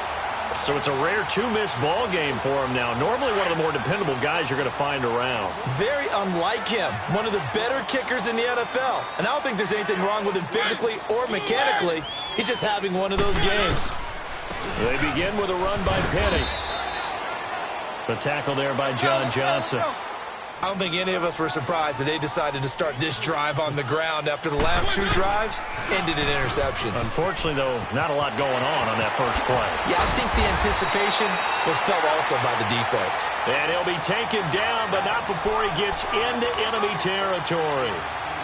So it's a rare 2-miss ball game for him now. Normally one of the more dependable guys you're going to find around. Very unlike him. One of the better kickers in the NFL. And I don't think there's anything wrong with him physically or mechanically. He's just having one of those games. They begin with a run by Penny. The tackle there by John Johnson. I don't think any of us were surprised that they decided to start this drive on the ground after the last 2 drives ended in interceptions. Unfortunately, though, not a lot going on that first play. Yeah, I think the anticipation was felt also by the defense. And he'll be taken down, but not before he gets into enemy territory.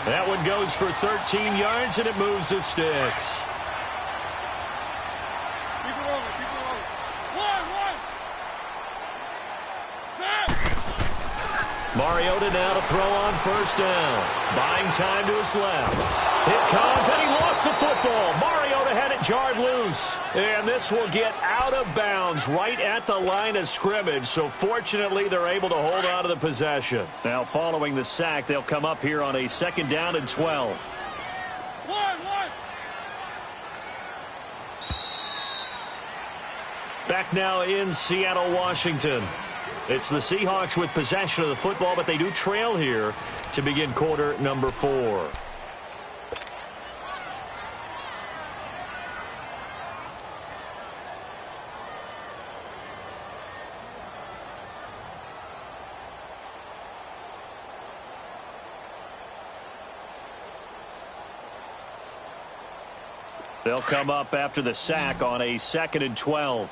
That one goes for 13 yards, and it moves the sticks. Mariota now to throw on 1st down. Buying time to his left. Here comes, and he lost the football. Mariota had it jarred loose. And this will get out of bounds right at the line of scrimmage. So fortunately, they're able to hold on to the possession. Now following the sack, they'll come up here on a 2nd down and 12. Back now in Seattle, Washington. It's the Seahawks with possession of the football, but they do trail here to begin quarter number 4. They'll come up after the sack on a 2nd and 12.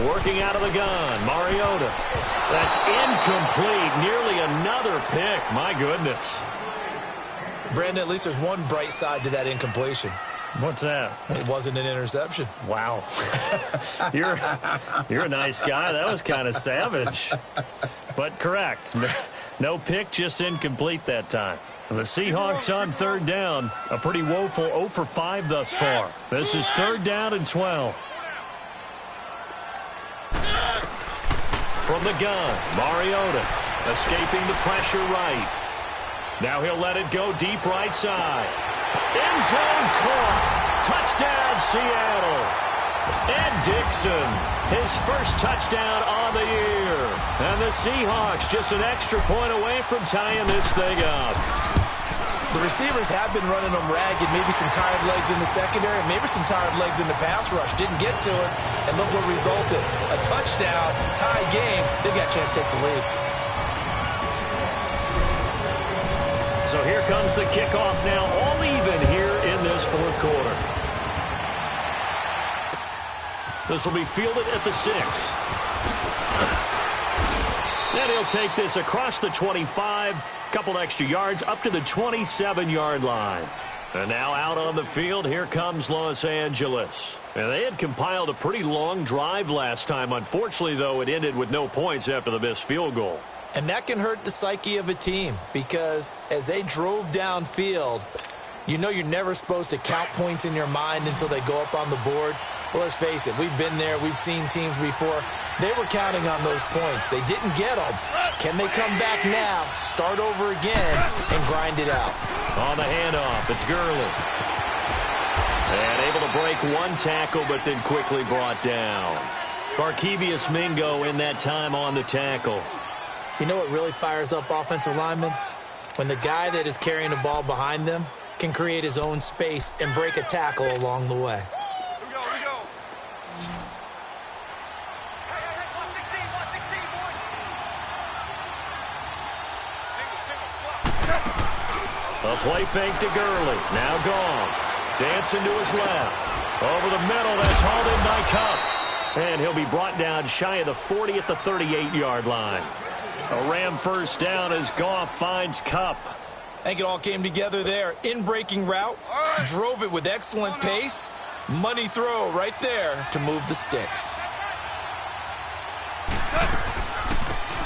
Working out of the gun, Mariota. That's incomplete. Nearly another pick. My goodness. Brandon, at least there's one bright side to that incompletion. What's that? It wasn't an interception. Wow. You're a nice guy. That was kind of savage. But correct. No pick, just incomplete that time. The Seahawks on 3rd down. A pretty woeful 0 for 5 thus far. This is 3rd down and 12. From the gun, Mariota escaping the pressure right. Now he'll let it go deep right side. End zone caught. Touchdown, Seattle. Ed Dickson, his first touchdown on the year. And the Seahawks just an extra point away from tying this thing up. The receivers have been running them ragged, maybe some tired legs in the secondary, maybe some tired legs in the pass rush. Didn't get to it, and look what resulted. A touchdown, tie game. They got a chance to take the lead. So here comes the kickoff now, all even here in this 4th quarter. This will be fielded at the 6. And he'll take this across the 25, couple extra yards up to the 27-yard line. And now out on the field, here comes Los Angeles. And they had compiled a pretty long drive last time. Unfortunately, though, it ended with no points after the missed field goal. And that can hurt the psyche of a team because as they drove downfield, you know you're never supposed to count points in your mind until they go up on the board. Well, let's face it, we've been there. We've seen teams before. They were counting on those points. They didn't get them. Can they come back now, start over again, and grind it out? On the handoff, it's Gurley. And able to break one tackle, but then quickly brought down. Barkevious Mingo in that time on the tackle. You know what really fires up offensive linemen? When the guy that is carrying the ball behind them can create his own space and break a tackle along the way. A play fake to Gurley. Now gone. Dancing to his left. Over the middle. That's hauled in by Kupp. And he'll be brought down shy of the 40 at the 38-yard line. A Ram first down as Goff finds Kupp. I think it all came together there. In-breaking route. Drove it with excellent pace. Money throw right there to move the sticks.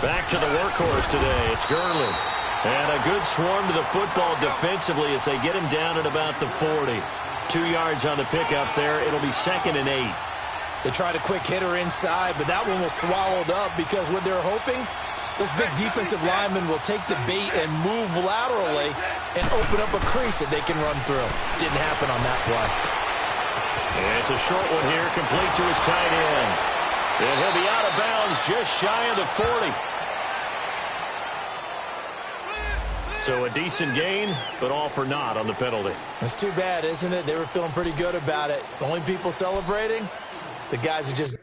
Back to the workhorse today. It's Gurley. And a good swarm to the football defensively as they get him down at about the 40. 2 yards on the pickup there. It'll be 2nd and 8. They tried a quick hitter inside, but that one was swallowed up because what they're hoping, those big defensive linemen will take the bait and move laterally and open up a crease that they can run through. Didn't happen on that play. And it's a short one here, complete to his tight end. And he'll be out of bounds just shy of the 40. So a decent gain, but all for naught on the penalty. It's too bad, isn't it? They were feeling pretty good about it. The only people celebrating, the guys who just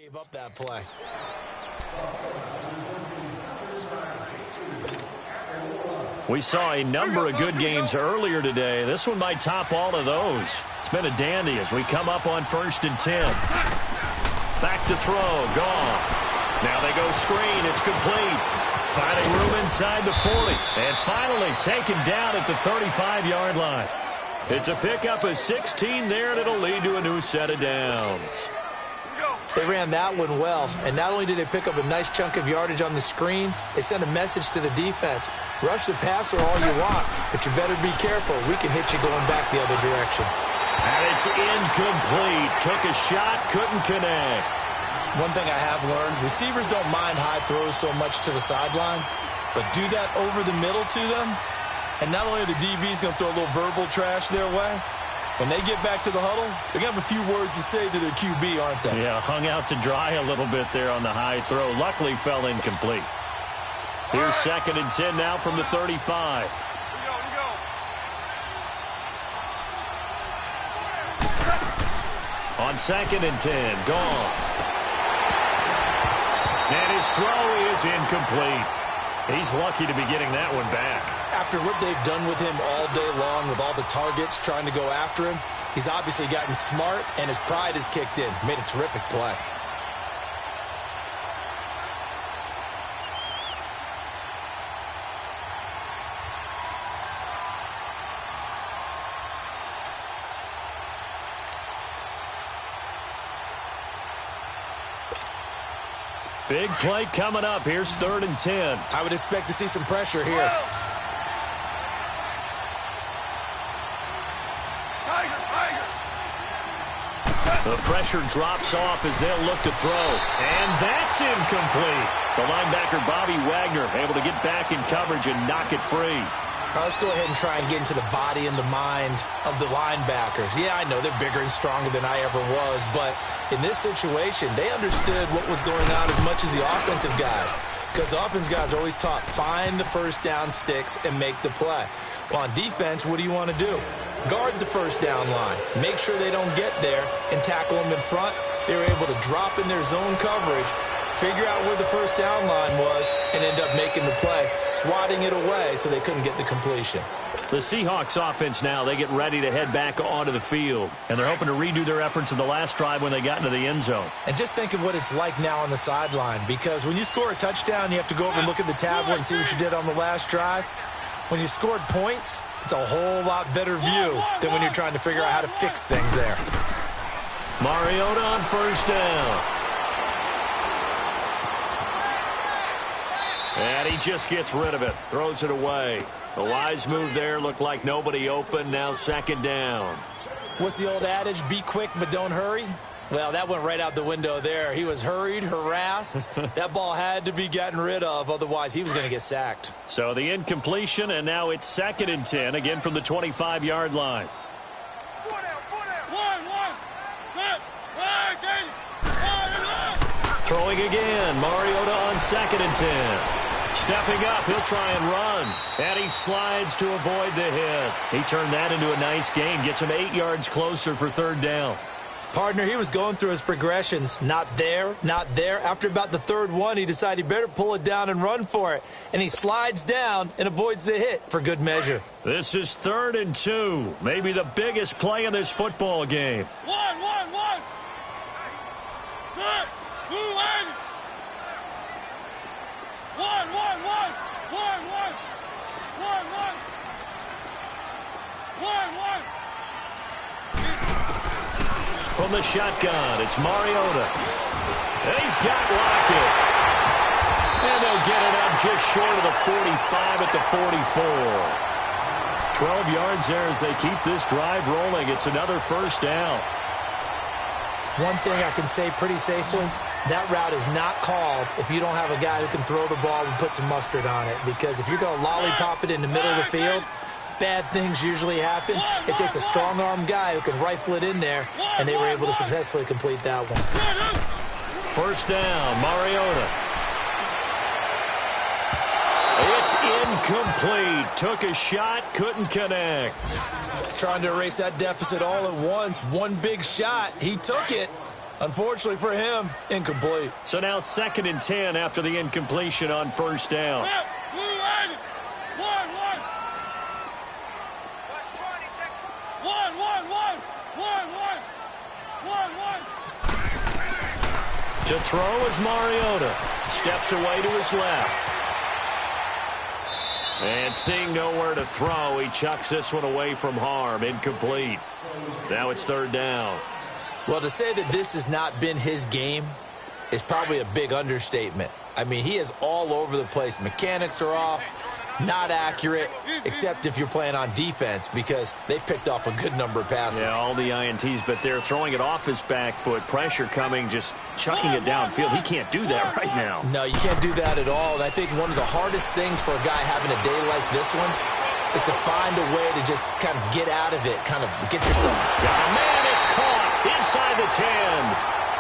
Gave up that play. We saw a number of good games earlier today. This one might top all of those. It's been a dandy as we come up on 1st and 10. Back to throw. Goff. Now they go screen. It's complete. Finding room inside the 40. And finally taken down at the 35-yard line. It's a pickup of 16 there, and it'll lead to a new set of downs. They ran that one well, and not only did they pick up a nice chunk of yardage on the screen, they sent a message to the defense. Rush the passer all you want, but you better be careful. We can hit you going back the other direction. And it's incomplete. Took a shot, couldn't connect. One thing I have learned, receivers don't mind high throws so much to the sideline, but do that over the middle to them, and not only are the DBs going to throw a little verbal trash their way, when they get back to the huddle, they're going to have a few words to say to their QB, aren't they? Yeah, hung out to dry a little bit there on the high throw. Luckily fell incomplete. Here's 2nd and 10 now from the 35. On 2nd and 10, Goff. And his throw is incomplete. He's lucky to be getting that one back. After what they've done with him all day long with all the targets trying to go after him, he's obviously gotten smart, and his pride has kicked in. Made a terrific play. Big play coming up. Here's 3rd and 10. I would expect to see some pressure here. The pressure drops off as they'll look to throw. And that's incomplete. The linebacker, Bobby Wagner, able to get back in coverage and knock it free. Let's go ahead and try and get into the body and the mind of the linebackers. Yeah, I know they're bigger and stronger than I ever was, but in this situation, they understood what was going on as much as the offensive guys, because the offensive guys are always taught, find the first down sticks and make the play. Well, on defense, what do you want to do? Guard the first down line. Make sure they don't get there and tackle them in front. They were able to drop in their zone coverage, figure out where the first down line was, and end up making the play, swatting it away so they couldn't get the completion. The Seahawks offense now, they get ready to head back onto the field, and they're hoping to redo their efforts in the last drive when they got into the end zone. And just think of what it's like now on the sideline, because when you score a touchdown, you have to go over and look at the tablet and see what you did on the last drive. When you scored points, it's a whole lot better view than when you're trying to figure out how to fix things there. Mariota on 1st down. And he just gets rid of it, throws it away. A wise move there, looked like nobody open, now 2nd down. What's the old adage, be quick but don't hurry? Well, that went right out the window there. He was hurried, harassed. That ball had to be gotten rid of, otherwise he was going to get sacked. So the incompletion, and now it's 2nd and 10, again from the 25-yard line. Throwing again, Mariota on 2nd and 10. Stepping up, he'll try and run. And he slides to avoid the hit. He turned that into a nice gain, gets him 8 yards closer for 3rd down. Partner, he was going through his progressions. Not there, not there. After about the 3rd one, he decided he better pull it down and run for it. And he slides down and avoids the hit for good measure. This is 3rd and 2. Maybe the biggest play in this football game. One. Set. Blue end. One. From the shotgun, it's Mariota. And he's got Lockett. And they'll get it up just short of the 45 at the 44. 12 yards there as they keep this drive rolling. It's another 1st down. One thing I can say pretty safely, that route is not called if you don't have a guy who can throw the ball and put some mustard on it. Because if you're going to lollipop it in the middle of the field, bad things usually happen. It takes a strong-arm guy who can rifle it in there, and they were able to successfully complete that one. 1st down, Mariota. It's incomplete. Took a shot, couldn't connect. Trying to erase that deficit all at once. One big shot. He took it. Unfortunately for him, incomplete. So now 2nd and 10 after the incompletion on first down. To throw is Mariota. Steps away to his left. And seeing nowhere to throw, he chucks this one away from harm. Incomplete. Now it's 3rd down. Well, to say that this has not been his game is probably a big understatement. I mean, he is all over the place. Mechanics are off, not accurate, except if you're playing on defense because they picked off a good number of passes. Yeah, all the INTs, but they're throwing it off his back foot. Pressure coming, just chucking it downfield. He can't do that right now. No, you can't do that at all. And I think one of the hardest things for a guy having a day like this one is to find a way to just kind of get out of it, kind of get yourself. Oh, man, it's caught inside the 10.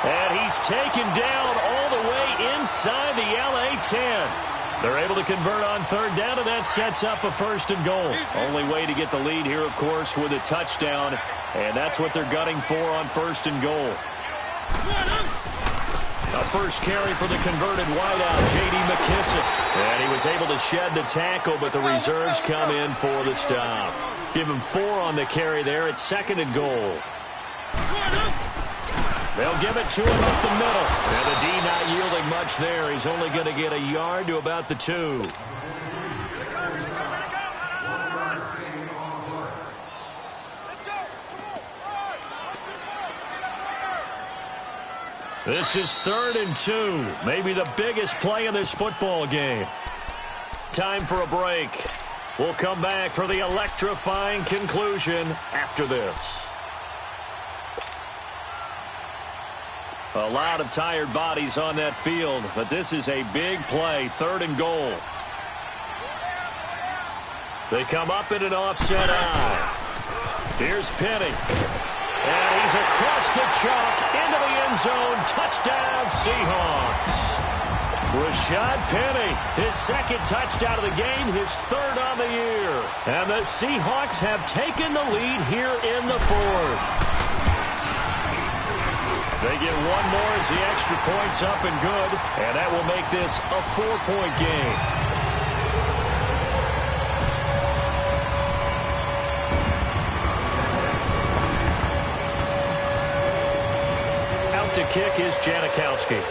And he's taken down all the way inside the LA 10. They're able to convert on 3rd down, and that sets up a 1st and goal. Only way to get the lead here, of course, with a touchdown. And that's what they're gunning for on 1st and goal. A first carry for the converted wideout, J.D. McKissick. And he was able to shed the tackle, but the reserves come in for the stop. Give him 4 on the carry there at 2nd and goal. They'll give it to him up the middle. And the D not yielding much there. He's only going to get a yard to about the 2. This is 3rd and 2. Maybe the biggest play in this football game. Time for a break. We'll come back for the electrifying conclusion after this. A lot of tired bodies on that field, but this is a big play, 3rd and goal. They come up in an offset eye. Here's Penny. And he's across the chalk into the end zone. Touchdown, Seahawks. Rashad Penny, his 2nd touchdown of the game, his 3rd on the year. And the Seahawks have taken the lead here in the 4th. They get one more as the extra point's up and good, and that will make this a 4-point game. Out to kick is Janikowski.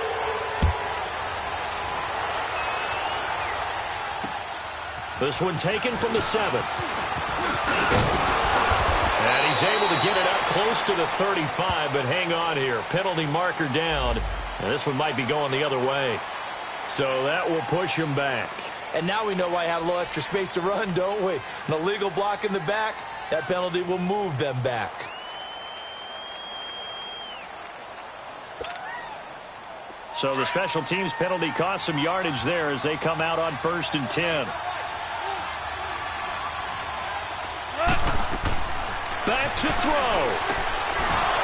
This one taken from the 7. And he's able to get it up close to the 35, but hang on here. Penalty marker down, and this one might be going the other way. So that will push him back. And now we know why he had a little extra space to run, don't we? An illegal block in the back, that penalty will move them back. So the special teams penalty cost some yardage there as they come out on 1st and 10. Back to throw.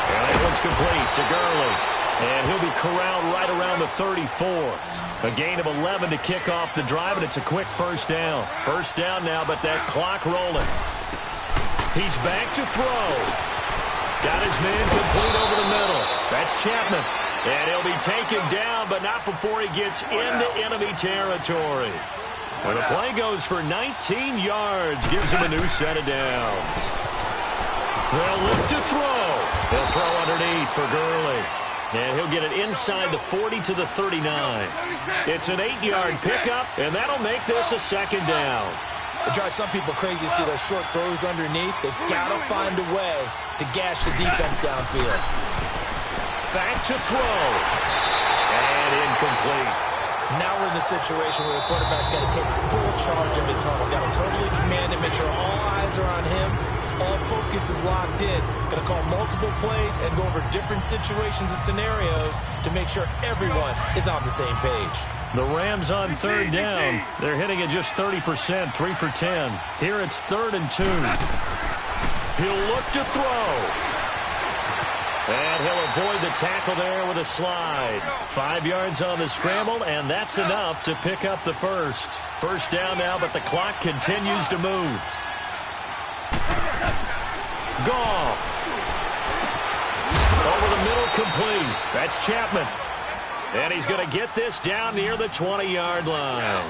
And that one's complete to Gurley. And he'll be corralled right around the 34. A gain of 11 to kick off the drive, and it's a quick 1st down. 1st down now, but that clock rolling. He's back to throw. Got his man complete over the middle. That's Chapman. And he'll be taken down, but not before he gets into enemy territory. Well, the play goes for 19 yards. Gives him a new set of downs. They'll look to throw. They'll throw underneath for Gurley. And he'll get it inside the 40 to the 39. It's an 8-yard pickup, and that'll make this a 2nd down. It drives some people crazy to see those short throws underneath. They've got to find a way to gash the defense downfield. Back to throw. And incomplete. Now we're in the situation where the quarterback's got to take full charge of his home. Got to totally command him, make sure all eyes are on him. All focus is locked in. Going to call multiple plays and go over different situations and scenarios to make sure everyone is on the same page. The Rams on 3rd down. They're hitting at just 30%, 3 for 10. Here it's 3rd and 2. He'll look to throw. And he'll avoid the tackle there with a slide. 5 yards on the scramble, and that's enough to pick up the 1st. 1st down now, but the clock continues to move. Goff. Over the middle complete. That's Chapman. And he's going to get this down near the 20-yard line.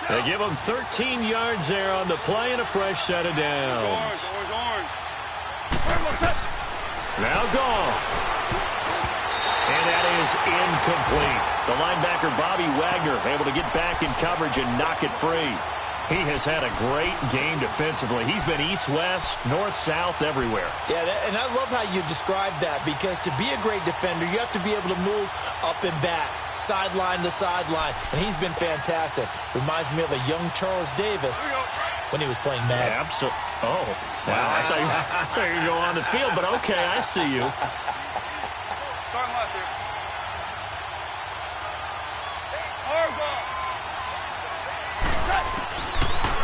They give him 13 yards there on the play and a fresh set of downs. Now Goff. And that is incomplete. The linebacker, Bobby Wagner, able to get back in coverage and knock it free. He has had a great game defensively. He's been east-west, north-south, everywhere. Yeah, and I love how you described that, because to be a great defender, you have to be able to move up and back, sideline to sideline, and he's been fantastic. Reminds me of a young Charles Davis when he was playing Madden. Yeah, absolutely. Oh, wow. I thought you were going to go on the field, but okay, I see you. Starting left here.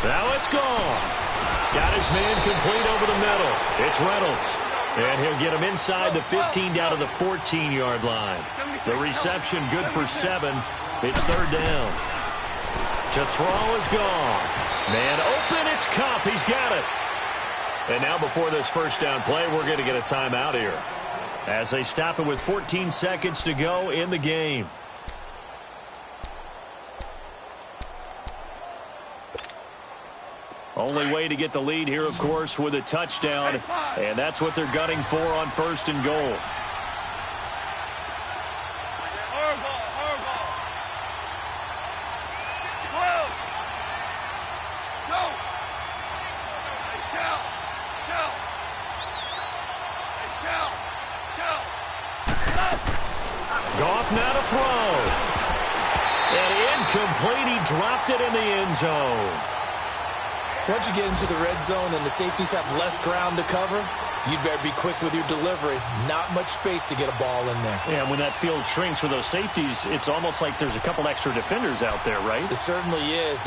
Now it's gone. Got his man complete over the middle. It's Reynolds. And he'll get him inside the 15 down to the 14-yard line. The reception good for 7. It's third down. To throw is gone. Man open, it's Kupp. He's got it. And now before this first down play, we're going to get a timeout here, as they stop it with 14 seconds to go in the game. Only way to get the lead here, of course, with a touchdown. And that's what they're gunning for on first and goal. Goff now to throw. And incomplete. He dropped it in the end zone. Once you get into the red zone and the safeties have less ground to cover, you'd better be quick with your delivery. Not much space to get a ball in there. Yeah, when that field shrinks for those safeties, it's almost like there's a couple extra defenders out there, right? It certainly is.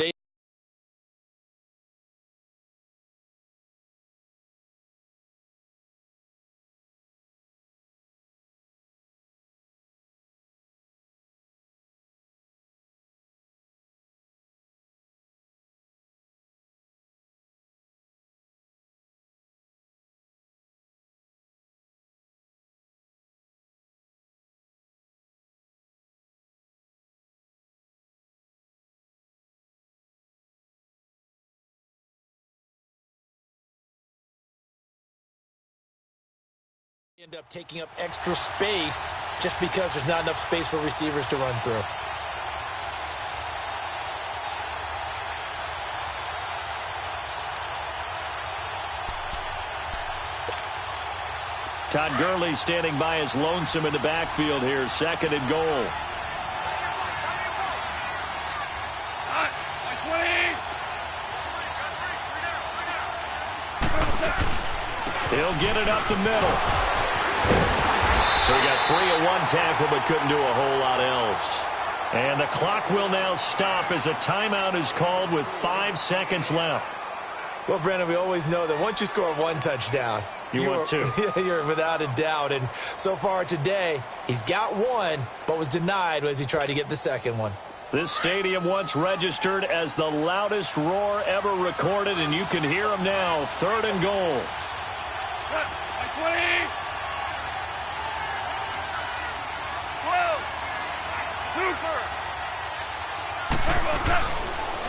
End up taking up extra space just because there's not enough space for receivers to run through. Todd Gurley standing by his lonesome in the backfield here, second and goal. He'll get it up the middle. So he got free of one tackle but couldn't do a whole lot else. And the clock will now stop as a timeout is called with 5 seconds left. Well, Brandon, we always know that once you score one touchdown, you want two. You're without a doubt. And so far today, he's got one, but was denied as he tried to get the second one. This stadium once registered as the loudest roar ever recorded, and you can hear him now. Third and goal. 20. 12. Super.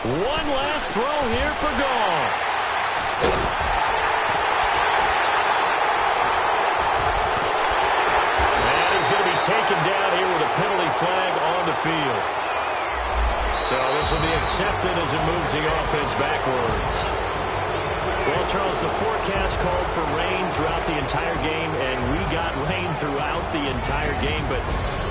One last throw here for Goff. And he's going to be taken down here with a penalty flag on the field. So this will be accepted as it moves the offense backwards. Well, Charles, the forecast called for rain throughout the entire game, and we got rain throughout the entire game. But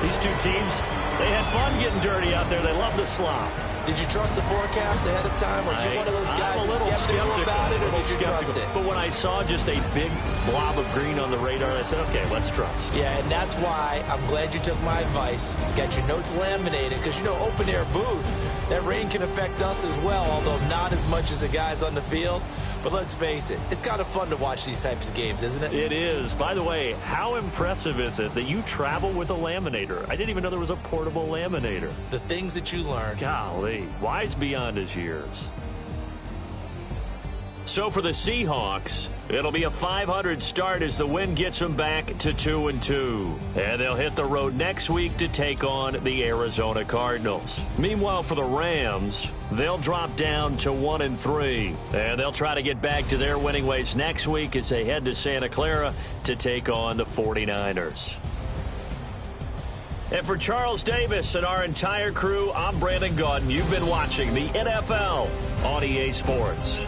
these two teams, they had fun getting dirty out there. They love the slop. Did you trust the forecast ahead of time? Or are you one of those guys that's skeptical about it, or did you trust it? But when I saw just a big blob of green on the radar, I said, okay, let's trust. Yeah, and that's why I'm glad you took my advice. Got your notes laminated, because, you know, open-air booth, that rain can affect us as well, although not as much as the guys on the field. But let's face it, it's kind of fun to watch these types of games, isn't it? It is. By the way, how impressive is it that you travel with a laminator? I didn't even know there was a portable laminator. The things that you learn. Golly, wise beyond his years. So for the Seahawks, it'll be a .500 start as the win gets them back to 2-2. And they'll hit the road next week to take on the Arizona Cardinals. Meanwhile, for the Rams, they'll drop down to 1-3. And they'll try to get back to their winning ways next week as they head to Santa Clara to take on the 49ers. And for Charles Davis and our entire crew, I'm Brandon Gaudin. You've been watching the NFL on EA Sports.